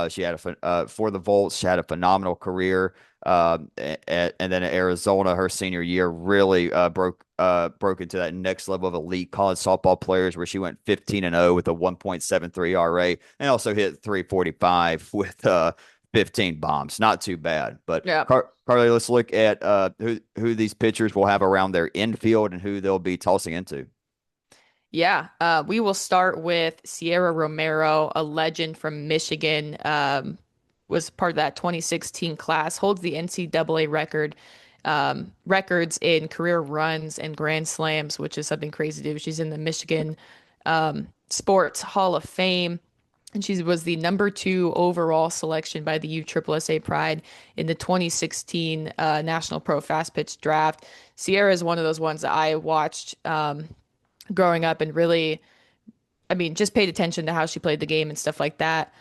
She had for the Volts. She had a phenomenal career. And then at Arizona, her senior year really broke into that next level of elite college softball players, where she went 15-0 with a 1.73 RA and also hit 345 with 15 bombs. Not too bad. But Yeah. Carly, let's look at who these pitchers will have around their infield and who they'll be tossing into. Yeah, we will start with Sierra Romero, a legend from Michigan, was part of that 2016 class, holds the NCAA records in career runs and grand slams, which is something crazy to do. She's in the Michigan Sports Hall of Fame, and she was the number 2 overall selection by the USSSA Pride in the 2016 National Pro Fast Pitch Draft. Sierra is one of those ones that I watched growing up and really, I mean, just paid attention to how she played the game and stuff like that.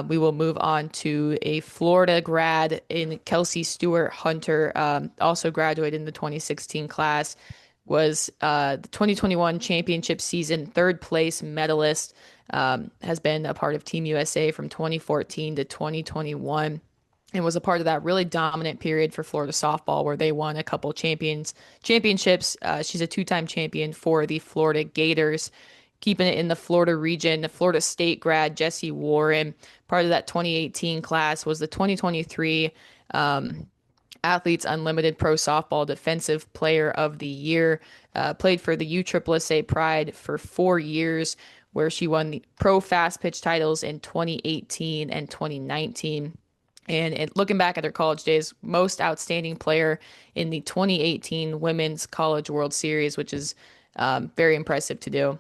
We will move on to a Florida grad in Kelsey Stewart Hunter, also graduated in the 2016 class, was the 2021 championship season third place medalist, has been a part of Team USA from 2014 to 2021. And was a part of that really dominant period for Florida softball, where they won a couple championships. She's a 2-time champion for the Florida Gators, keeping it in the Florida region. The Florida State grad Jesse Warren, part of that 2018 class, was the 2023 Athletes Unlimited Pro Softball Defensive Player of the Year. Played for the USSSA Pride for 4 years, where she won the Pro Fast Pitch titles in 2018 and 2019. And looking back at her college days, most outstanding player in the 2018 Women's College World Series, which is very impressive to do.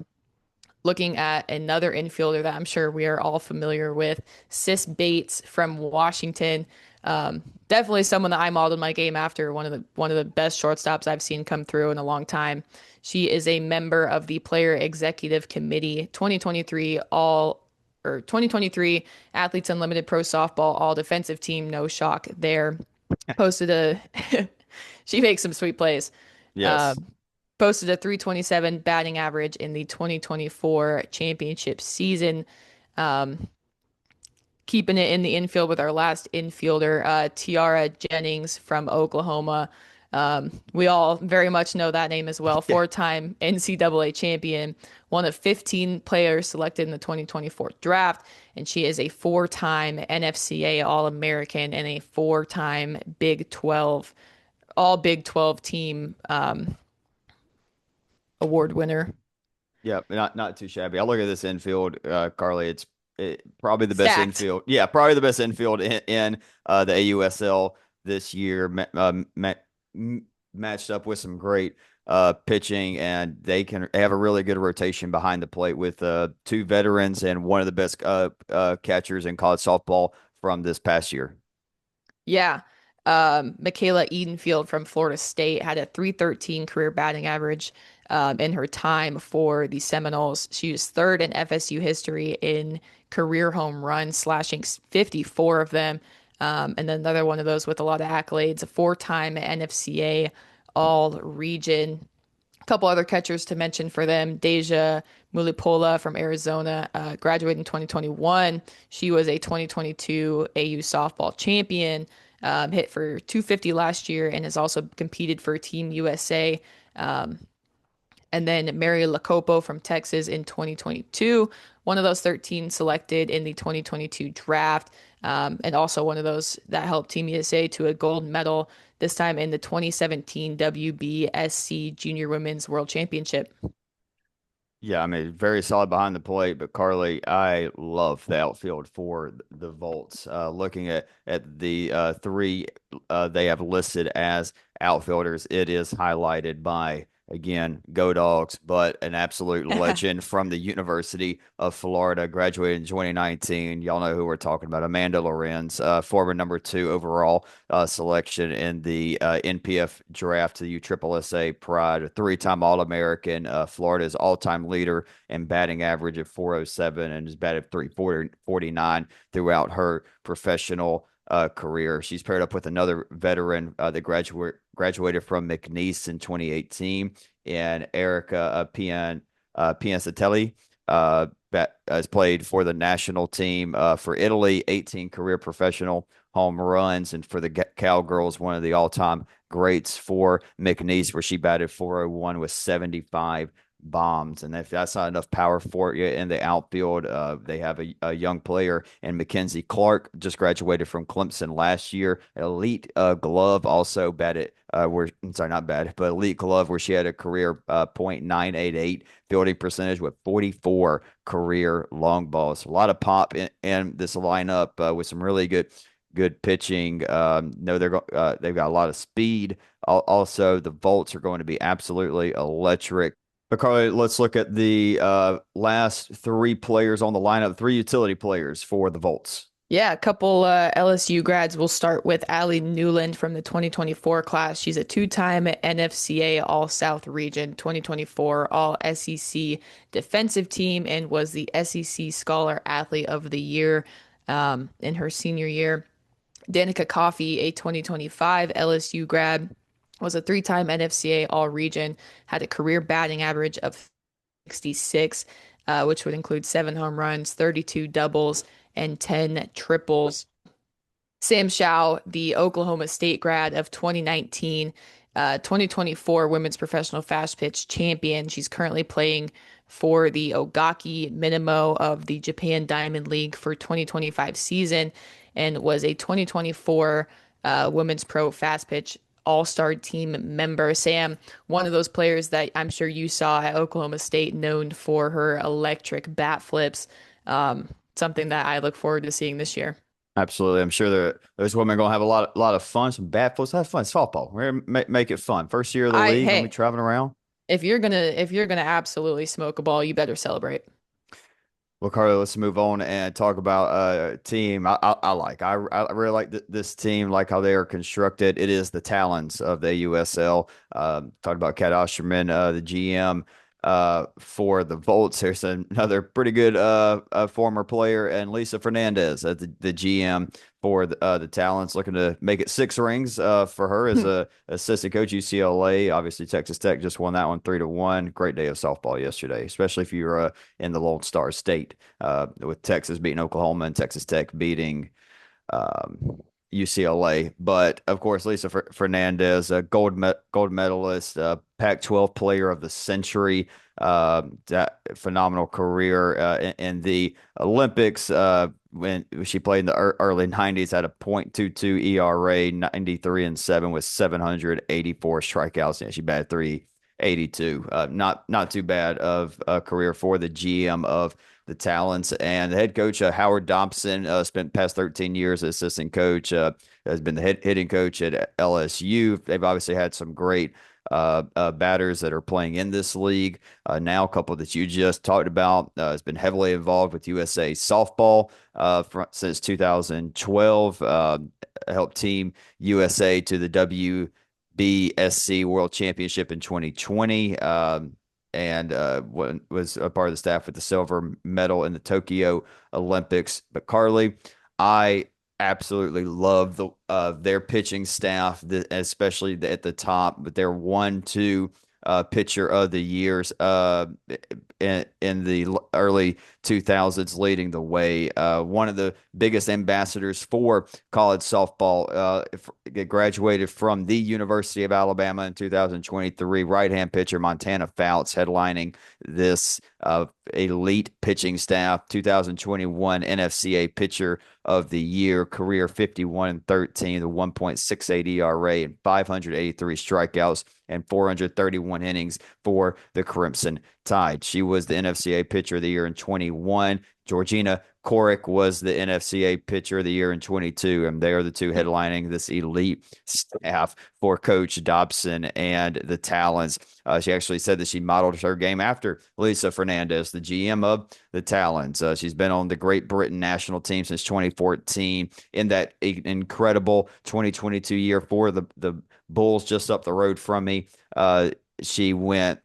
Looking at another infielder that I'm sure we are all familiar with, Sis Bates from Washington. Definitely someone that I modeled my game after. One of the best shortstops I've seen come through in a long time. She is a member of the Player Executive Committee 2023 All or 2023 Athletes Unlimited Pro Softball All Defensive Team. No shock there. Posted a she makes some sweet plays. Uh, Yes. Posted a 327 batting average in the 2024 championship season. Um, Keeping it in the infield with our last infielder, Tiara Jennings from Oklahoma. We all very much know that name as well. Yeah. Four-time NCAA champion, one of 15 players selected in the 2024 draft, and she is a four-time NFCA All-American and a four-time Big 12, all Big 12 team award winner. Yeah, not too shabby. I look at this infield, Carly. Probably the best Stacked. infield. Yeah, probably the best infield in the AUSL this year. Matched up with some great pitching, and they have a really good rotation behind the plate with two veterans and one of the best catchers in college softball from this past year. Yeah. Michaela Edenfield from Florida State had a 313 career batting average in her time for the Seminoles. She was third in FSU history in career home runs, slashing 54 of them. And then another one of those with a lot of accolades, a four-time NFCA All Region. A couple other catchers to mention for them. Deja Mulipola from Arizona, graduated in 2021. She was a 2022 AU softball champion, hit for 250 last year, and has also competed for Team USA. Um, and then Mary Lacopo from Texas in 2022, one of those 13 selected in the 2022 draft, and also one of those that helped Team USA to a gold medal, this time in the 2017 WBSC Junior Women's World Championship. Yeah, I mean, very solid behind the plate, but Carly, I love the outfield for the Volts. Looking at the three they have listed as outfielders, it is highlighted by again Go Dogs, but an absolute legend from the University of Florida, graduated in 2019. Y'all know who we're talking about, Amanda Lorenz, former number 2 overall selection in the NPF draft to the USSSA Pride, a three-time All-American, Florida's all-time leader in batting average of 407 and has batted 349 throughout her professional career. She's paired up with another veteran that graduated from McNeese in 2018, and Erica Piancatelli has played for the national team for Italy, 18 career professional home runs, and for the Cowgirls, one of the all-time greats for McNeese, where she batted 401 with 75 bombs. And if that's not enough power for you in the outfield, they have a young player, and Mackenzie Clark just graduated from Clemson last year. Elite glove, also batted where I'm sorry, not bad, but elite glove, where she had a career .988 fielding percentage with 44 career long balls. A lot of pop in this lineup with some really good pitching. No, they've got a lot of speed. Also, the Volts are going to be absolutely electric. But Carly, let's look at the last three players on the lineup, three utility players for the Volts. Yeah, a couple LSU grads. We'll start with Allie Newland from the 2024 class. She's a two-time NFCA All-South Region 2024 All-SEC defensive team and was the SEC Scholar Athlete of the Year in her senior year. Danica Coffey, a 2025 LSU grad, was a three-time NFCA All-Region, had a career batting average of 66, which would include 7 home runs, 32 doubles, and 10 triples. Sam Shao, the Oklahoma State grad of 2019, 2024 Women's Professional Fast Pitch Champion. She's currently playing for the Ogaki Minamo of the Japan Diamond League for 2025 season and was a 2024 Women's Pro Fast Pitch All-Star Team member. Sam, one of those players that I'm sure you saw at Oklahoma State, known for her electric bat flips. Something that I look forward to seeing this year. Absolutely. I'm sure those women are going to have a lot of fun, some bad fools. Have fun. It's softball. We're going to make it fun. First year of the league, going to be Hey, traveling around. if you're gonna absolutely smoke a ball, you better celebrate. Well, Carly, let's move on and talk about a team I really like this team, like how they are constructed. It is the Talons of the USL. Talked about Kat Osterman, the GM for the Volts. There's another pretty good former player, and Lisa Fernandez, the GM for the Talons, looking to make it 6 rings for her as a assistant coach UCLA. Obviously, Texas Tech just won that one 3-1. Great day of softball yesterday, especially if you're in the Lone Star State, with Texas beating Oklahoma and Texas Tech beating um, UCLA. But of course, Lisa Fernandez, a gold medalist, Pac-12 Player of the Century, that phenomenal career in the Olympics. When she played in the early 90s, had a .22 ERA, 93-7 with 784 strikeouts. Yeah, she batted 382. Not too bad of a career for the GM of the Talents. And the head coach, Howard Dobson, spent past 13 years as assistant coach, has been the hitting coach at LSU. They've obviously had some great batters that are playing in this league. Now, a couple that you just talked about, has been heavily involved with USA softball since 2012. Helped Team USA to the WBSC World Championship in 2020. And was a part of the staff with the silver medal in the Tokyo Olympics. But Carly, I absolutely love their pitching staff, especially at the top. But their 1-2 pitcher of the years in the early 2000s, leading the way. One of the biggest ambassadors for college softball. Graduated from the University of Alabama in 2023. Right-hand pitcher Montana Fouts headlining this elite pitching staff. 2021 NFCA Pitcher of the Year, career 51-13, the 1.68 ERA, and 583 strikeouts and 431 innings for the Crimson Tide. She was the NFCA Pitcher of the Year in 21. Georgina Corrick was the NFCA Pitcher of the Year in 22, and they are the two headlining this elite staff for Coach Dobson and the Talons. She actually said that she modeled her game after Lisa Fernandez, the GM of the Talons. She's been on the Great Britain national team since 2014. In that incredible 2022 year for the Bulls, just up the road from me, she went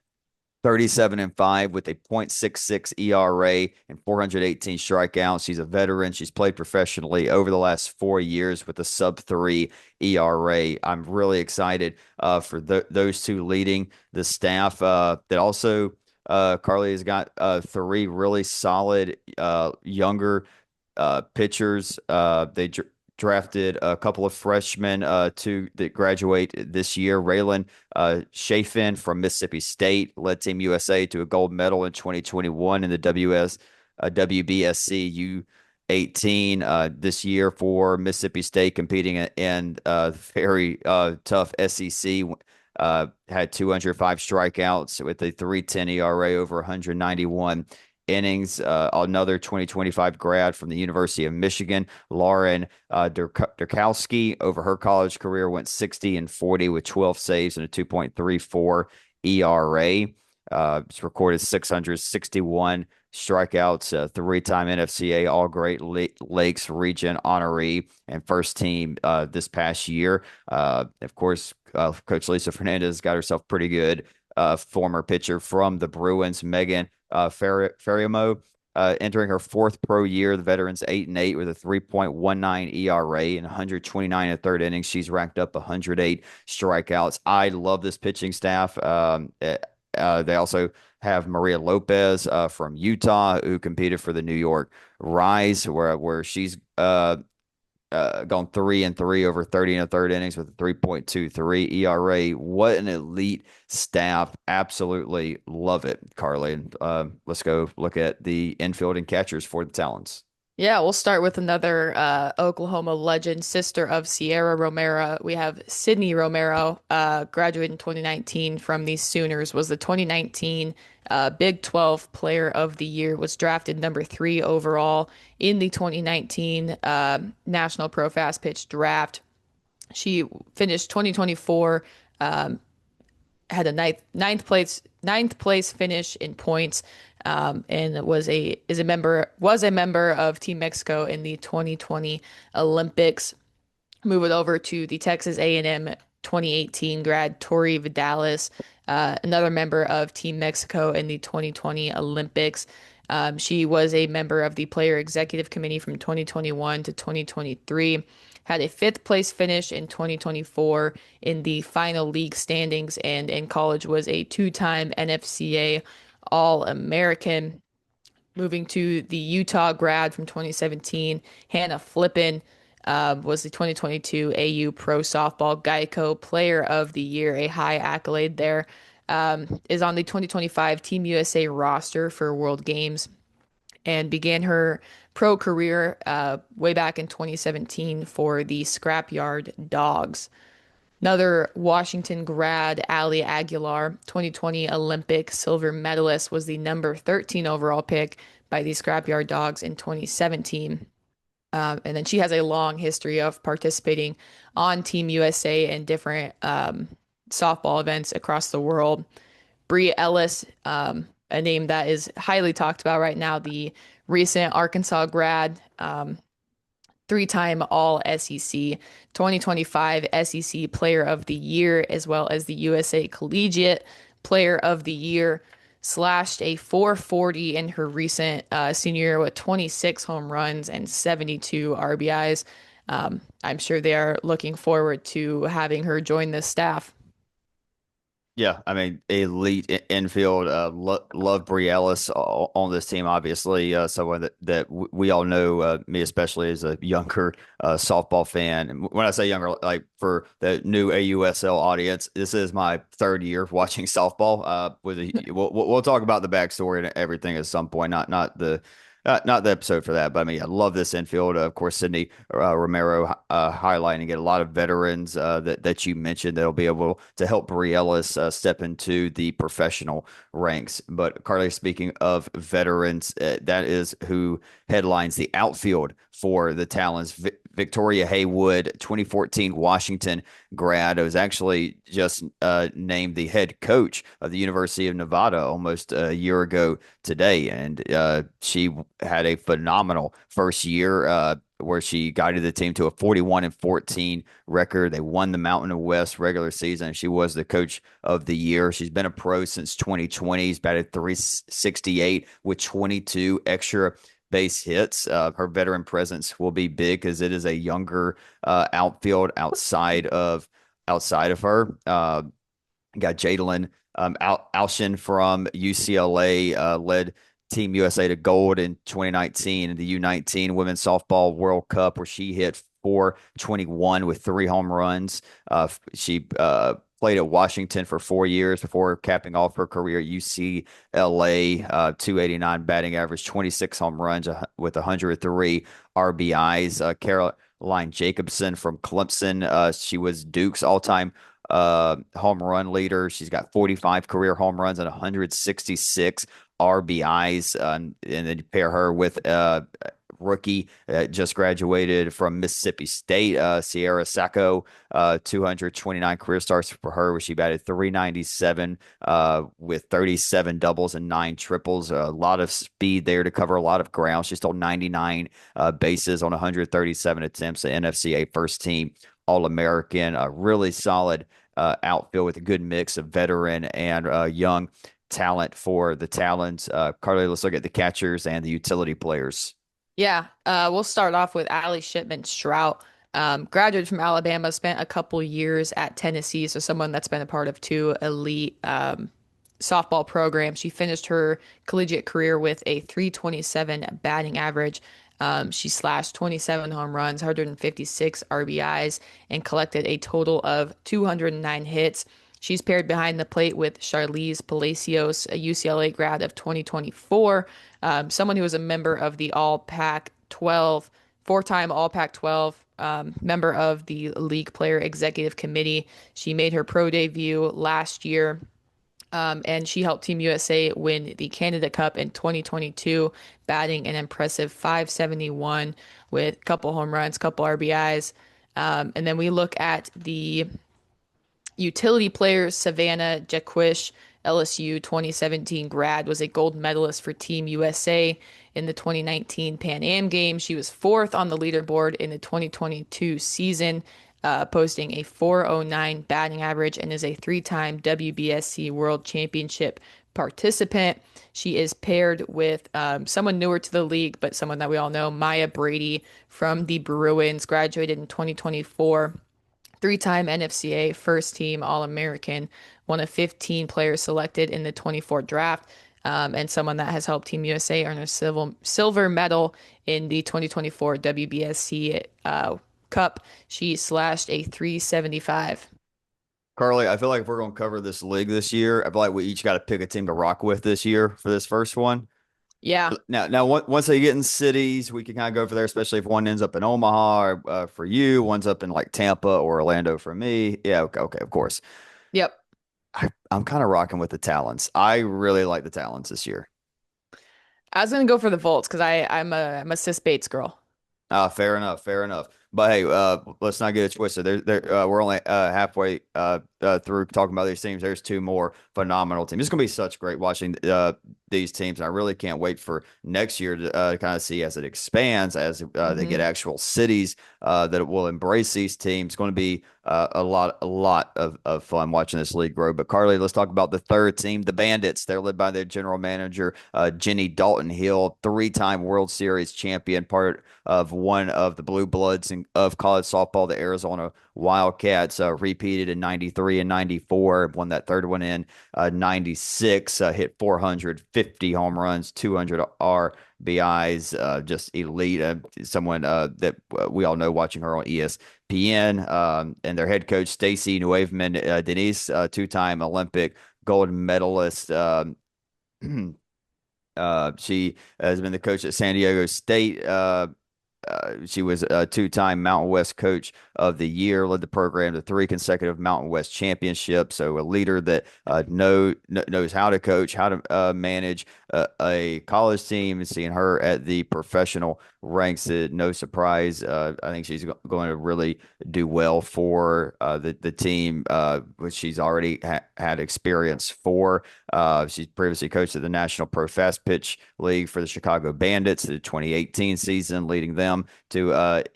37-5 with a .66 ERA and 418 strikeouts. She's a veteran. She's played professionally over the last 4 years with a sub-3 ERA. I'm really excited for those two leading the staff. That also, Carly has got three really solid younger pitchers. They drafted a couple of freshmen that graduate this year. Raylan Chafin from Mississippi State led Team USA to a gold medal in 2021 in the WBSC U18 this year for Mississippi State, competing in very tough SEC. Had 205 strikeouts with a 3.10 ERA over 191 innings. Another 2025 grad from the University of Michigan, Lauren Durkowski, over her college career went 60-40 with 12 saves and a 2.34 ERA. It's recorded 661 strikeouts, three-time NFCA All Great Lakes region honoree, and first team this past year. Of course, Coach Lisa Fernandez got herself pretty good. Former pitcher from the Bruins, Megan Ferriamo, entering her fourth pro year. The veteran's 8-8 with a 3.19 ERA and 129 and third innings. She's racked up 108 strikeouts. I love this pitching staff. They also have Maria Lopez from Utah, who competed for the New York Rise, where she's gone 3-3 over 30 and a third innings with a 3.23 ERA. What an elite staff. Absolutely love it, Carly. And let's go look at the infield and catchers for the Talons. Yeah, we'll start with another Oklahoma legend, sister of Sierra Romero. We have Sydney Romero, graduated in 2019 from the Sooners, was the 2019 Big 12 Player of the Year, was drafted number 3 overall in the 2019 National Pro Fast Pitch Draft. She finished 2024, had a ninth place finish in points, and was a member of Team Mexico in the 2020 Olympics. Move it over to the Texas A&M 2018 grad Tori Vidalis, another member of Team Mexico in the 2020 Olympics. She was a member of the Player Executive Committee from 2021 to 2023. Had a fifth place finish in 2024 in the final league standings, and in college was a two-time NFCA All-American. Moving to the Utah grad from 2017, Hannah Flippin was the 2022 AU Pro Softball Geico Player of the Year, a high accolade there. Is on the 2025 Team USA roster for World Games and began her pro career way back in 2017 for the Scrapyard Dogs. Another Washington grad, Ali Aguilar, 2020 Olympic silver medalist, was the number 13 overall pick by the Scrapyard Dogs in 2017. And then she has a long history of participating on Team USA and different softball events across the world. Bree Ellis, a name that is highly talked about right now, the recent Arkansas grad, three-time All SEC, 2025 SEC Player of the Year, as well as the USA Collegiate Player of the Year. Slashed a 440 in her recent senior year with 26 home runs and 72 RBIs. I'm sure they are looking forward to having her join this staff. Yeah, I mean, elite infield. Love Brie Ellis on this team. Obviously, someone that we all know. Me especially as a younger softball fan. And when I say younger, like for the new AUSL audience, this is my third year watching softball. We'll talk about the backstory and everything at some point. Not the episode for that, but I mean, I love this infield. Of course, Sydney Romero highlighting it. A lot of veterans that you mentioned that'll be able to help Brie Ellis step into the professional ranks. But Carly, speaking of veterans, that is who headlines the outfield for the Talons. Victoria Haywood, 2014 Washington grad, was actually just named the head coach of the University of Nevada almost a year ago today, and she had a phenomenal first year where she guided the team to a 41-14 record. They won the Mountain West regular season. She was the coach of the year. She's been a pro since 2020. She's batted 368 with 22 extra base hits. Her veteran presence will be big because it is a younger outfield outside of her. Got Jadalyn Alshin from UCLA, led Team USA to gold in 2019 in the U19 Women's Softball World Cup, where she hit 421 with 3 home runs. She played at Washington for 4 years before capping off her career at UCLA, 289 batting average, 26 home runs with 103 RBIs. Caroline Jacobson from Clemson, she was Duke's all-time home run leader. She's got 45 career home runs and 166 RBIs. And then you pair her with rookie just graduated from Mississippi State, Sierra Sacco, 229 career starts for her, where she batted 397 with 37 doubles and 9 triples. A lot of speed there to cover a lot of ground. She stole 99 bases on 137 attempts. The NFCA first team All-American, a really solid outfield with a good mix of veteran and young talent for the Talons. Carly, let's look at the catchers and the utility players. Yeah, we'll start off with Allie Shipman Strout. Graduated from Alabama, spent a couple years at Tennessee, so someone that's been a part of two elite softball programs. She finished her collegiate career with a 327 batting average. She slashed 27 home runs, 156 RBIs, and collected a total of 209 hits. She's paired behind the plate with Charlize Palacios, a UCLA grad of 2024, someone who was a member of the All Pac 12, four-time All Pac-12, member of the League Player Executive Committee. She made her pro debut last year, and she helped Team USA win the Canada Cup in 2022, batting an impressive 571 with a couple home runs, couple RBIs. And then we look at the utility players. Savannah Jaquish, LSU 2017 grad, was a gold medalist for Team USA in the 2019 Pan Am Games. She was fourth on the leaderboard in the 2022 season, posting a 409 batting average, and is a three-time WBSC World Championship participant. She is paired with someone newer to the league, but someone that we all know, Maya Brady from the Bruins, graduated in 2024, three-time NFCA first team All-American, one of 15 players selected in the 24 draft, and someone that has helped Team USA earn a silver medal in the 2024 WBSC Cup. She slashed a 375. Carly, I feel like if we're going to cover this league this year, I feel like we each got to pick a team to rock with this year for this first one. Yeah. Once they get in cities, we can kind of go for there, especially if one ends up in Omaha or, for you, one's up in like Tampa or Orlando for me. Yeah, okay, okay, of course. Yep. I'm kind of rocking with the Talons. I really like the Talons this year. I was gonna go for the Volts because I'm a Sis Bates girl. Fair enough, fair enough. But hey, let's not get it twisted. We're only halfway through talking about these teams. There's two more phenomenal teams. It's going to be such great watching these teams. And I really can't wait for next year to kind of see as it expands, as they Hmm. get actual cities that will embrace these teams. It's going to be a lot of fun watching this league grow. But Carly, let's talk about the third team, the Bandits. They're led by their general manager, Jenny Dalton Hill, three-time World Series champion, part of one of the blue bloods of college softball, the Arizona Wildcats, repeated in 93 and 94, won that third one in 96, hit 450 home runs, 200 RBIs, just elite. Someone that we all know watching her on ESPN, and their head coach, Stacy Nueveman Denise, two-time Olympic gold medalist. She has been the coach at San Diego State. She was a two-time Mountain West Coach of the Year, led the program to three consecutive Mountain West championships. So a leader that knows how to coach, how to manage a college team, and seeing her at the professional ranks, no surprise. I think she's going to really do well for the team, which she's already had experience for. She's previously coached at the National Pro Fast Pitch League for the Chicago Bandits, the 2018 season, leading them to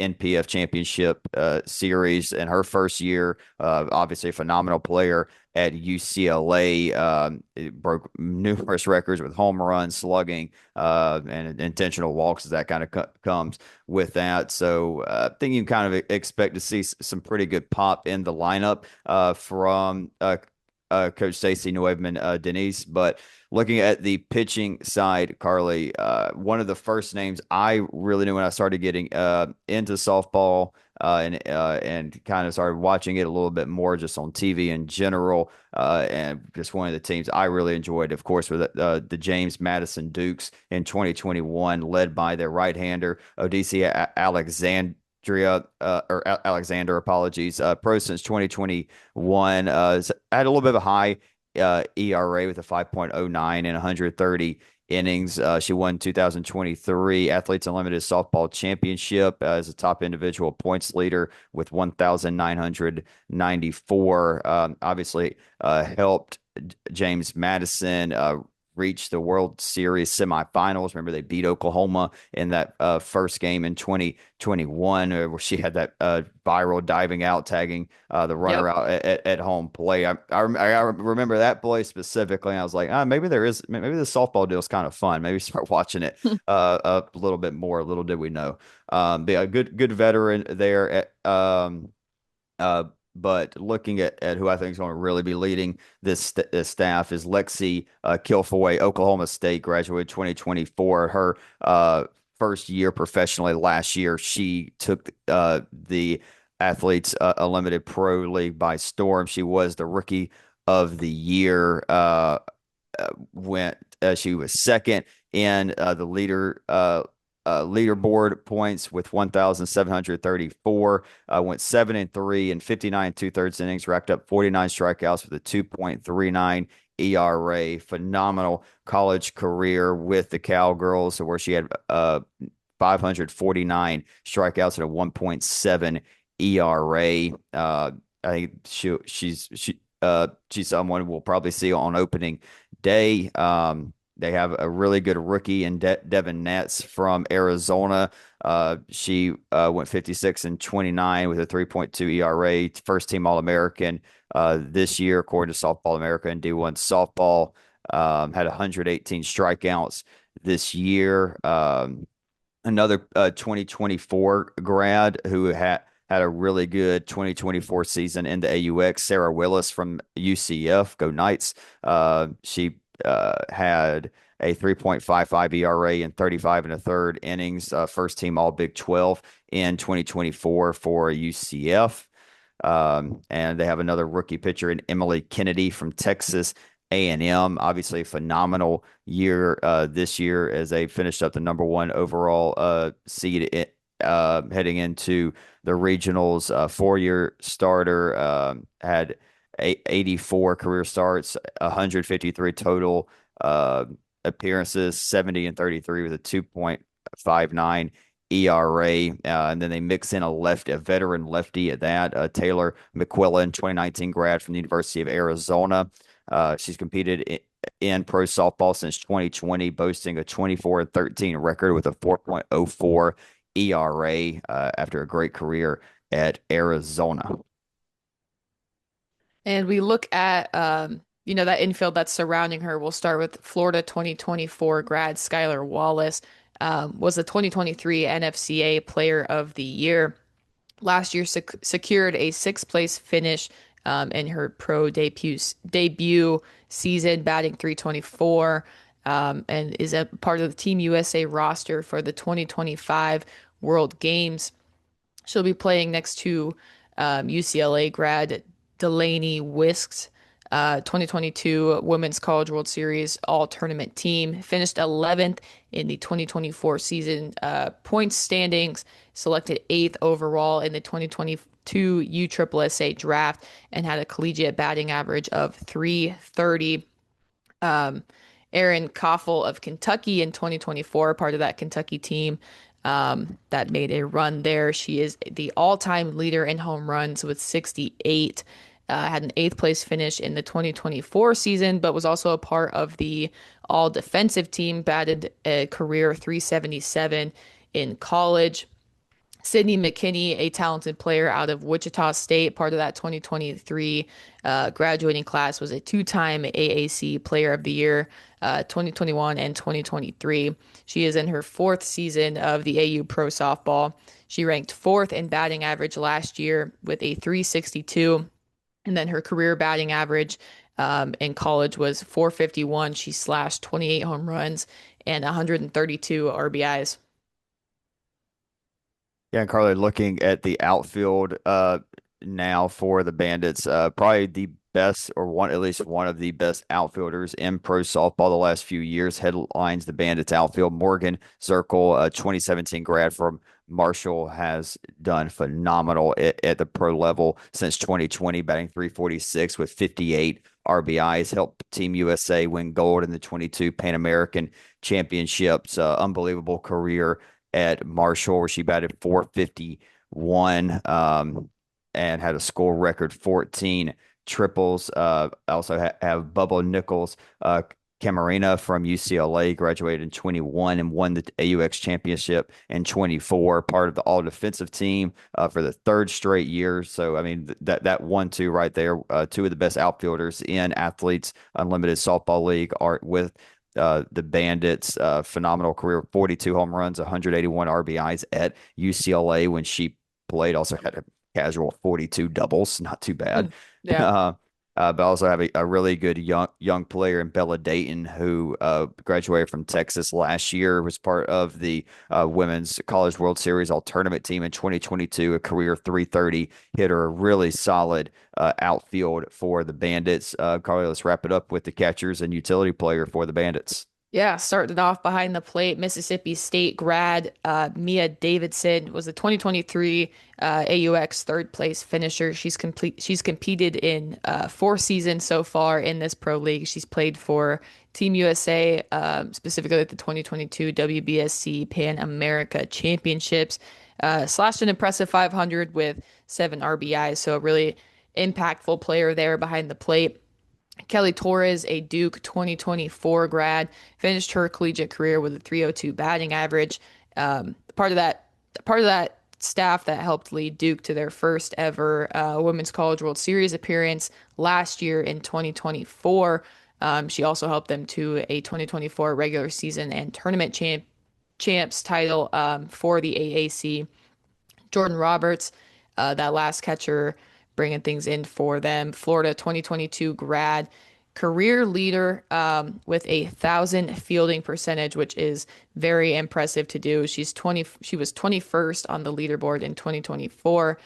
NPF Championship Series in her first year. Obviously, a phenomenal player at UCLA. It broke numerous records with home runs, slugging, and intentional walks as that kind of comes with that. So I think you can kind of expect to see some pretty good pop in the lineup from Coach Stacy Nueveman Denise. But looking at the pitching side, Carly, one of the first names I really knew when I started getting into softball, and kind of started watching it a little bit more just on TV in general, and just one of the teams I really enjoyed, of course, with the James Madison Dukes in 2021, led by their right-hander Odysseus Alexander, apologies, pro since 2021. Had a little bit of a high ERA with a 5.09 in 130 innings. She won 2023 Athletes Unlimited Softball Championship as a top individual points leader with 1,994. Obviously, helped James Madison reach the World Series semifinals. Remember, they beat Oklahoma in that first game in 2021, where she had that viral diving out, tagging the runner Yep. out at home play. I remember that play specifically. And I was like, maybe maybe the softball deal is kind of fun. Maybe start watching it a little bit more. Little did we know. Be a good veteran there at uh, but looking at who I think is going to really be leading this staff is Lexi Kilfoy, Oklahoma State, graduated 2024. Her first year professionally last year, she took the Athletes Unlimited Pro League by storm. She was the Rookie of the Year. Went She was second in the leader leaderboard points with 1,734. Went 7-3 in 59 2/3 innings, racked up 49 strikeouts with a 2.39 ERA. Phenomenal college career with the Cowgirls, where she had 549 strikeouts and a 1.7 ERA. I think she's someone we'll probably see on opening day. They have a really good rookie in Devin Nets from Arizona. She went 56-29 with a 3.2 ERA, first team All-American this year, according to Softball America and D1 Softball. Had 118 strikeouts this year. Another 2024 grad who had a really good 2024 season in the AUX, Sarah Willis from UCF. Go Knights. She had a 3.55 ERA in 35 and a third innings, first team All Big 12 in 2024 for UCF. And they have another rookie pitcher in Emily Kennedy from Texas A&M. Obviously, a phenomenal year this year as they finished up the number one overall seed heading into the regionals. 4-year starter, had 84 career starts, 153 total appearances, 70-33 with a 2.59 ERA. And then they mix in a veteran lefty at that, Taylor McQuillan, 2019 grad from the University of Arizona. She's competed in pro softball since 2020, boasting a 24-13 record with a 4.04 ERA after a great career at Arizona. And we look at that infield that's surrounding her. We'll start with Florida 2024 grad Skylar Wallace, was the 2023 NFCA Player of the Year. Last year secured a sixth place finish in her pro debut season, batting 324, and is a part of the Team USA roster for the 2025 World Games. She'll be playing next to UCLA grad Delaney Wisks, 2022 Women's College World Series All Tournament team. Finished 11th in the 2024 season points standings, selected 8th overall in the 2022 USSSA draft, and had a collegiate batting average of 330. Erin Koffel of Kentucky in 2024, part of that Kentucky team that made a run there. She is the all-time leader in home runs with 68. Had an eighth place finish in the 2024 season, but was also a part of the all defensive team, batted a career 377 in college. Sydney McKinney, a talented player out of Wichita State, part of that 2023 graduating class, was a two-time AAC Player of the Year, 2021 and 2023. She is in her fourth season of the AU Pro Softball. She ranked fourth in batting average last year with a 362, and then her career batting average in college was 451. She slashed 28 home runs and 132 RBIs. Yeah, and Carly, looking at the outfield now for the Bandits, probably the best or at least one of the best outfielders in pro softball the last few years. Headlines the Bandits outfield. Morgan Zirkle, a 2017 grad from Marshall, has done phenomenal at the pro level since 2020, batting 346 with 58 RBIs. Helped Team USA win gold in the 22 Pan American Championships. Unbelievable career at Marshall, where she batted 451 and had a school record 14 triples. Also have Bubba Nichols, Camarena from UCLA, graduated in 21 and won the AUX championship in 24, part of the all defensive team for the third straight year. So, I mean, that 1-2 right there, two of the best outfielders in Athletes Unlimited Softball League are with the Bandits. Phenomenal career, 42 home runs, 181 RBIs at UCLA when she played. Also had a casual 42 doubles, not too bad. Yeah. But also have a really good young player in Bella Dayton, who graduated from Texas last year, was part of the Women's College World Series All Tournament team in 2022, a career 330 hitter, a really solid outfield for the Bandits. Carly, let's wrap it up with the catchers and utility player for the Bandits. Yeah, started off behind the plate. Mississippi State grad Mia Davidson was the 2023 AUX third place finisher. She's competed in 4 seasons so far in this pro league. She's played for Team USA, specifically at the 2022 WBSC Pan America Championships. Slashed an impressive 500 with 7 RBIs. So a really impactful player there behind the plate. Kelly Torres, a Duke 2024 grad, finished her collegiate career with a 302 batting average. Part of that staff that helped lead Duke to their first ever Women's College World Series appearance last year in 2024. She also helped them to a 2024 regular season and tournament champs title for the AAC. Jordan Roberts, that last catcher, bringing things in for them. Florida 2022 grad, career leader with 1,000 fielding percentage, which is very impressive to do. She was 21st on the leaderboard in 2024,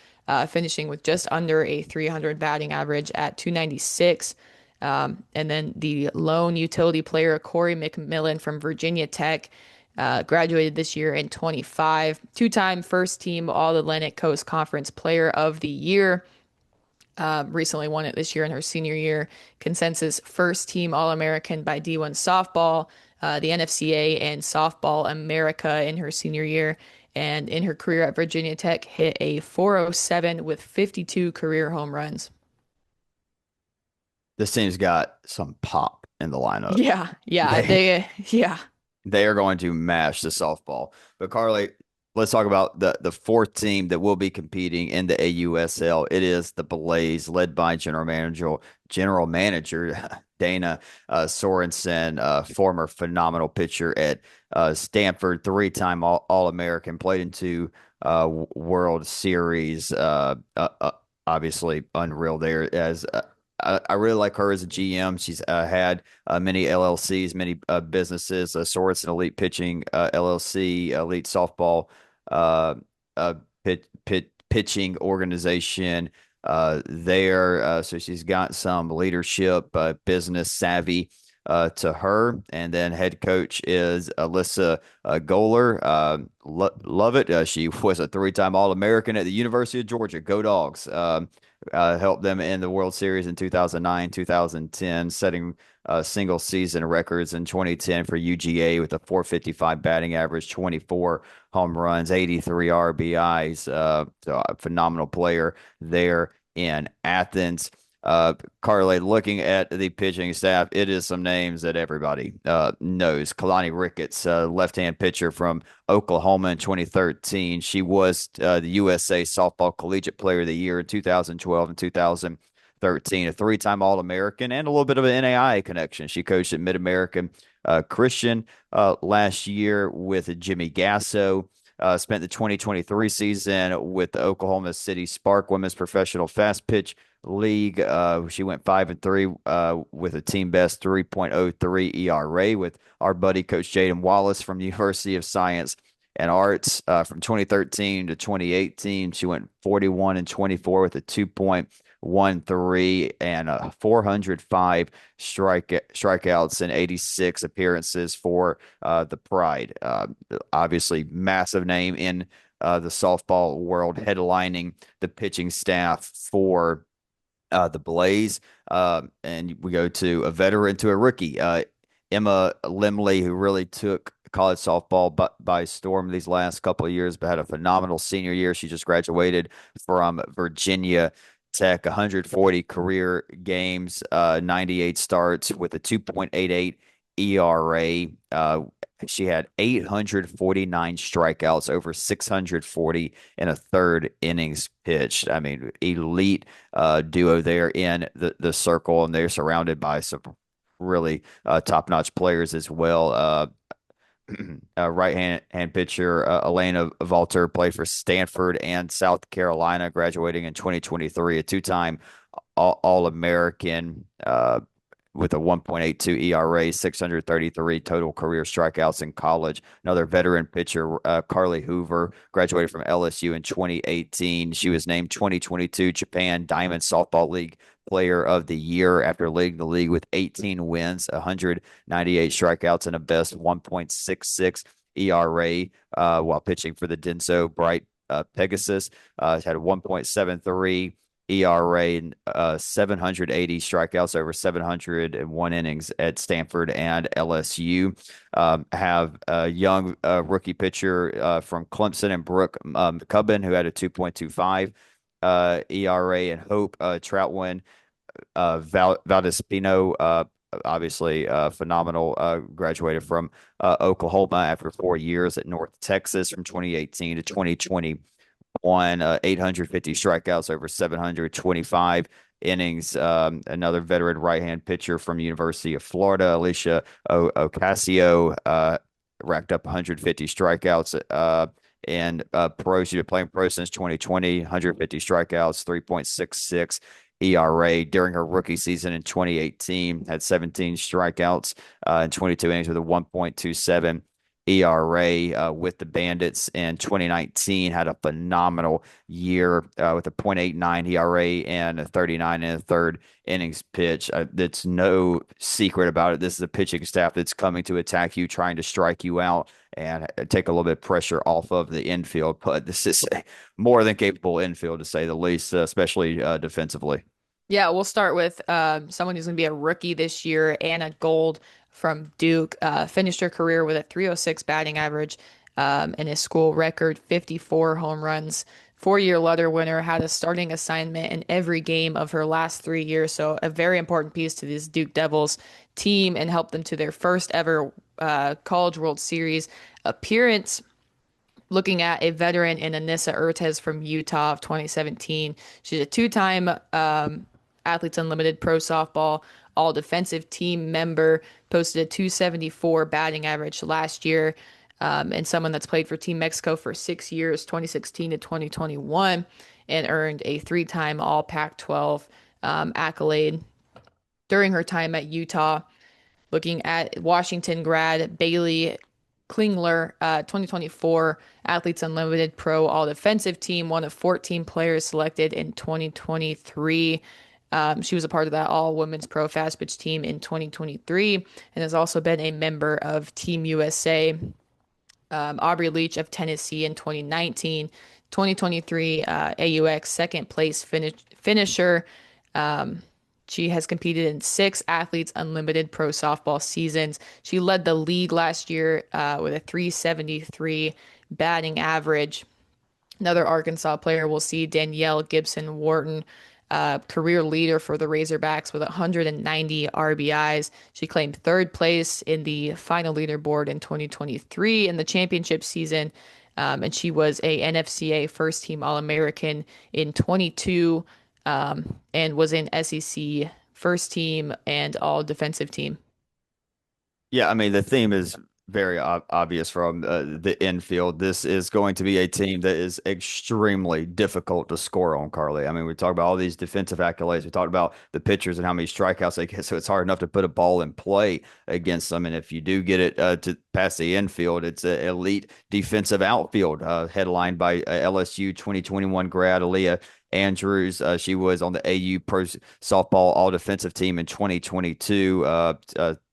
finishing with just under a 300 batting average at 296. And then the lone utility player, Corey McMillan from Virginia Tech, graduated this year in 25, two-time first team All Atlantic Coast Conference Player of the Year. Recently won it this year in her senior year. Consensus first team All American by D1 softball, the NFCA, and Softball America in her senior year. And in her career at Virginia Tech, hit a 407 with 52 career home runs. This team's got some pop in the lineup. Yeah, yeah, They yeah. they are going to mash the softball. But Carly, let's talk about the fourth team that will be competing in the AUSL. It is the Blaze, led by General Manager Dana Sorensen, former phenomenal pitcher at Stanford, three-time All-American, played into World Series. Obviously, unreal there as. I really like her as a GM. She's had many LLCs, many businesses, Sorensen Elite Pitching LLC, Elite Softball uh, pitching organization there. So she's got some leadership, business savvy to her. And then head coach is Alyssa Goler. Love it. She was a three-time All-American at the University of Georgia. Go Dogs. Helped them in the World Series in 2009, 2010, setting single season records in 2010 for UGA with a 455 batting average, 24 home runs, 83 RBIs. So a phenomenal player there in Athens. Carly, looking at the pitching staff, it is some names that everybody knows. Kalani Ricketts, left-hand pitcher from Oklahoma in 2013. She was the USA Softball Collegiate Player of the Year in 2012 and 2013, a three-time All-American, and a little bit of an NAIA connection. She coached at Mid-American Christian last year with Jimmy Gasso. Spent the 2023 season with the Oklahoma City Spark Women's Professional Fast Pitch League. She went 5-3 with a team best 3.03 ERA with our buddy Coach Jaden Wallace from the University of Science and Arts. From 2013 to 2018, she went 41-24 with a 2.13 and 405 strikeouts and 86 appearances for the Pride. Obviously, massive name in the softball world, headlining the pitching staff for the Blaze. And we go to a veteran to a rookie, Emma Limley, who really took college softball by storm these last couple of years, but had a phenomenal senior year. She just graduated from Virginia Tech, 140 career games, 98 starts with a 2.88 ERA. She had 849 strikeouts, over 640 in a third innings pitched. I mean, elite duo there in the circle, and they're surrounded by some really top-notch players as well. Right hand pitcher Elena Valter played for Stanford and South Carolina, graduating in 2023, a two-time All-American. with a 1.82 ERA, 633 total career strikeouts in college. Another veteran pitcher, Carly Hoover, graduated from LSU in 2018. She was named 2022 Japan Diamond Softball League Player of the Year after leading the league with 18 wins, 198 strikeouts, and a best 1.66 ERA while pitching for the Denso Bright Pegasus. Had a 1.73 ERA and 780 strikeouts over 701 innings at Stanford and LSU. Have a young rookie pitcher from Clemson and Brooke McCubbin, who had a 2.25 ERA, and Hope Troutwin Valdespino, obviously phenomenal, graduated from Oklahoma after 4 years at North Texas from 2018 to 2021, 850 strikeouts over 725 innings. Another veteran right-hand pitcher from University of Florida, Alicia Ocasio, racked up 150 strikeouts. And pro, she's been playing pro since 2020, 150 strikeouts, 3.66 ERA during her rookie season in 2018, had 17 strikeouts and 22 innings with a 1.27 ERA with the Bandits in 2019, had a phenomenal year with a .89 ERA and a 39 and a third innings pitch. That's no secret about it. This is a pitching staff that's coming to attack you, trying to strike you out and take a little bit of pressure off of the infield. But this is a more than capable infield, to say the least, especially defensively. Yeah, we'll start with someone who's going to be a rookie this year, Anna Gold from Duke. Finished her career with a 306 batting average and a school record 54 home runs. 4-year letter winner, had a starting assignment in every game of her last 3 years. So, a very important piece to this Duke Devils team and helped them to their first ever College World Series appearance. Looking at a veteran in Anissa Urtez from Utah of 2017. She's a two-time Athletes Unlimited Pro Softball All Defensive Team member, posted a 274 batting average last year, and someone that's played for Team Mexico for 6 years, 2016 to 2021, and earned a three-time All Pac-12 accolade during her time at Utah. Looking at Washington grad Bailey Klingler, 2024 Athletes Unlimited Pro All Defensive Team, one of 14 players selected in 2023. She was a part of that all women's pro fast pitch team in 2023 and has also been a member of Team USA. Aubrey Leach of Tennessee in 2019, 2023 AUX second place finisher. She has competed in 6 Athletes Unlimited Pro Softball seasons. She led the league last year with a 373 batting average. Another Arkansas player we'll see, Danielle Gibson Wharton, career leader for the Razorbacks with 190 RBIs. She claimed third place in the final leaderboard in 2023 in the championship season. And she was a NFCA first team All-American in 22 and was in SEC first team and all defensive team. Yeah, I mean, the theme is very obvious from the infield. This is going to be a team that is extremely difficult to score on, Carly. I mean, we talked about all these defensive accolades. We talked about the pitchers and how many strikeouts they get, so it's hard enough to put a ball in play against them. And if you do get it to past the infield, it's an elite defensive outfield, headlined by LSU 2021 grad Aaliyah Andrews. She was on the AU Pro Softball All Defensive Team in 2022.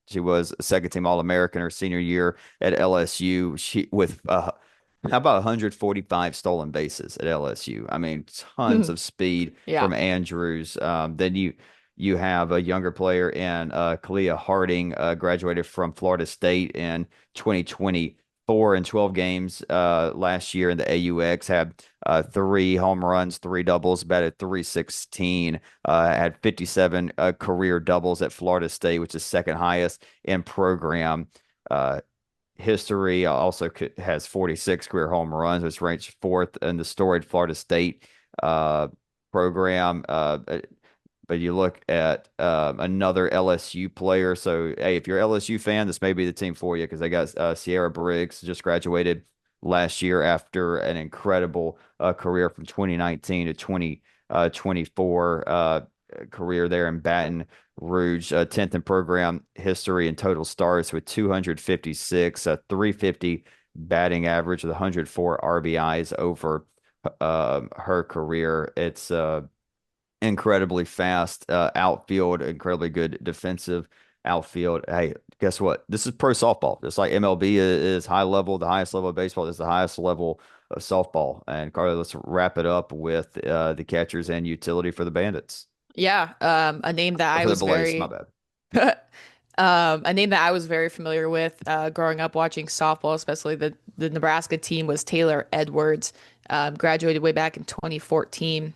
She was a second team All American her senior year at LSU. She with how about 145 stolen bases at LSU? I mean, tons of speed Yeah. from Andrews. Then you have a younger player in Kalia Harding, graduated from Florida State in 2024 in 12 games last year in the AUX. Had 3 home runs, 3 doubles, batted .316. Had 57 career doubles at Florida State, which is second highest in program history. Also has 46 career home runs, which ranks fourth in the storied Florida State program. But you look at another LSU player. So, hey, if you're an LSU fan, this may be the team for you because they got Sierra Briggs, just graduated last year after an incredible career from 2019 to 2024. career there in Baton Rouge, 10th in program history in total starts with 256, a 350 batting average with 104 RBIs over her career. It's incredibly fast outfield, incredibly good defensive outfield. Hey, guess what? This is pro softball. Just like MLB is high level, the highest level of baseball is the highest level of softball. And Carly, let's wrap it up with the catchers and utility for the Bandits. Yeah, a name that Or I for the was Blaze, my very bad. a name that I was very familiar with growing up watching softball, especially the Nebraska team, was Taylor Edwards. Graduated way back in 2014.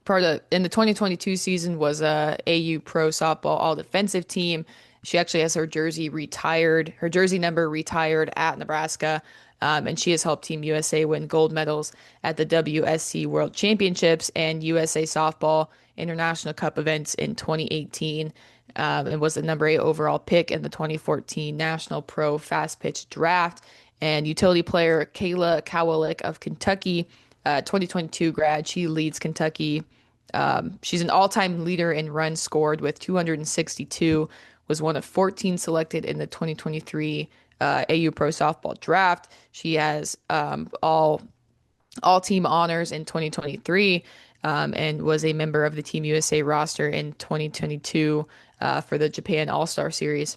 Part of in the 2022 season was a AU Pro Softball All Defensive Team. She actually has her jersey retired, her jersey number retired at Nebraska, and she has helped Team USA win gold medals at the WSC World Championships and USA Softball International Cup events in 2018, and was the number 8 overall pick in the 2014 National Pro Fast Pitch Draft. And utility player Kayla Kowalik of Kentucky, 2022 grad, she leads Kentucky. She's an all-time leader in runs scored with 262, was one of 14 selected in the 2023 AU Pro Softball Draft. She has all team honors in 2023, and was a member of the Team USA roster in 2022 for the Japan All-Star Series.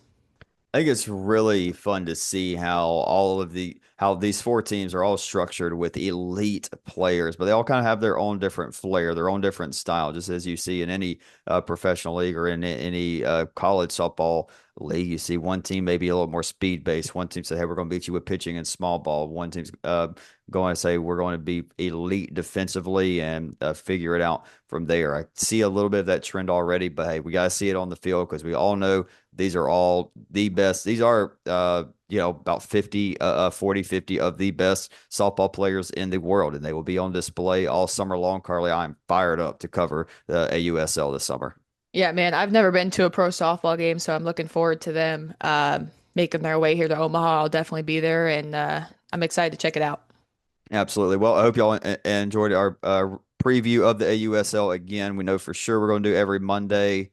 I think it's really fun to see how these four teams are all structured with elite players, but they all kind of have their own different flair, their own different style, just as you see in any professional league or in any college softball league. You see one team maybe a little more speed based. One team say, "Hey, we're going to beat you with pitching and small ball." One team's going to say, "We're going to be elite defensively and figure it out from there." I see a little bit of that trend already, but hey, we got to see it on the field because we all know these are all the best. These are, about 40, 50 of the best softball players in the world, and they will be on display all summer long. Carly, I'm fired up to cover the AUSL this summer. Yeah, man, I've never been to a pro softball game, so I'm looking forward to them making their way here to Omaha. I'll definitely be there, and I'm excited to check it out. Absolutely. Well, I hope y'all enjoyed our preview of the AUSL. Again, we know for sure we're going to do every Monday.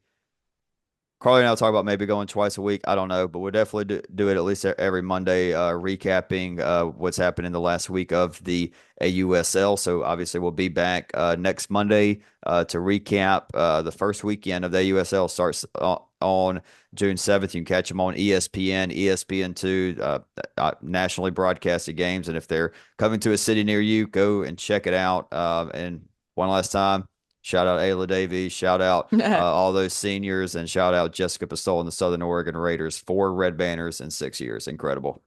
Carly and I'll talk about maybe going twice a week. I don't know, but we'll definitely do it at least every Monday, recapping what's happened in the last week of the AUSL. So obviously we'll be back next Monday to recap the first weekend of the AUSL. Starts on June 7th. You can catch them on ESPN, ESPN2, nationally broadcasted games. And if they're coming to a city near you, go and check it out. And one last time. Shout out Ayla Davies. Shout out all those seniors, and shout out Jessica Pistol and the Southern Oregon Raiders. 4 red banners in 6 years. Incredible.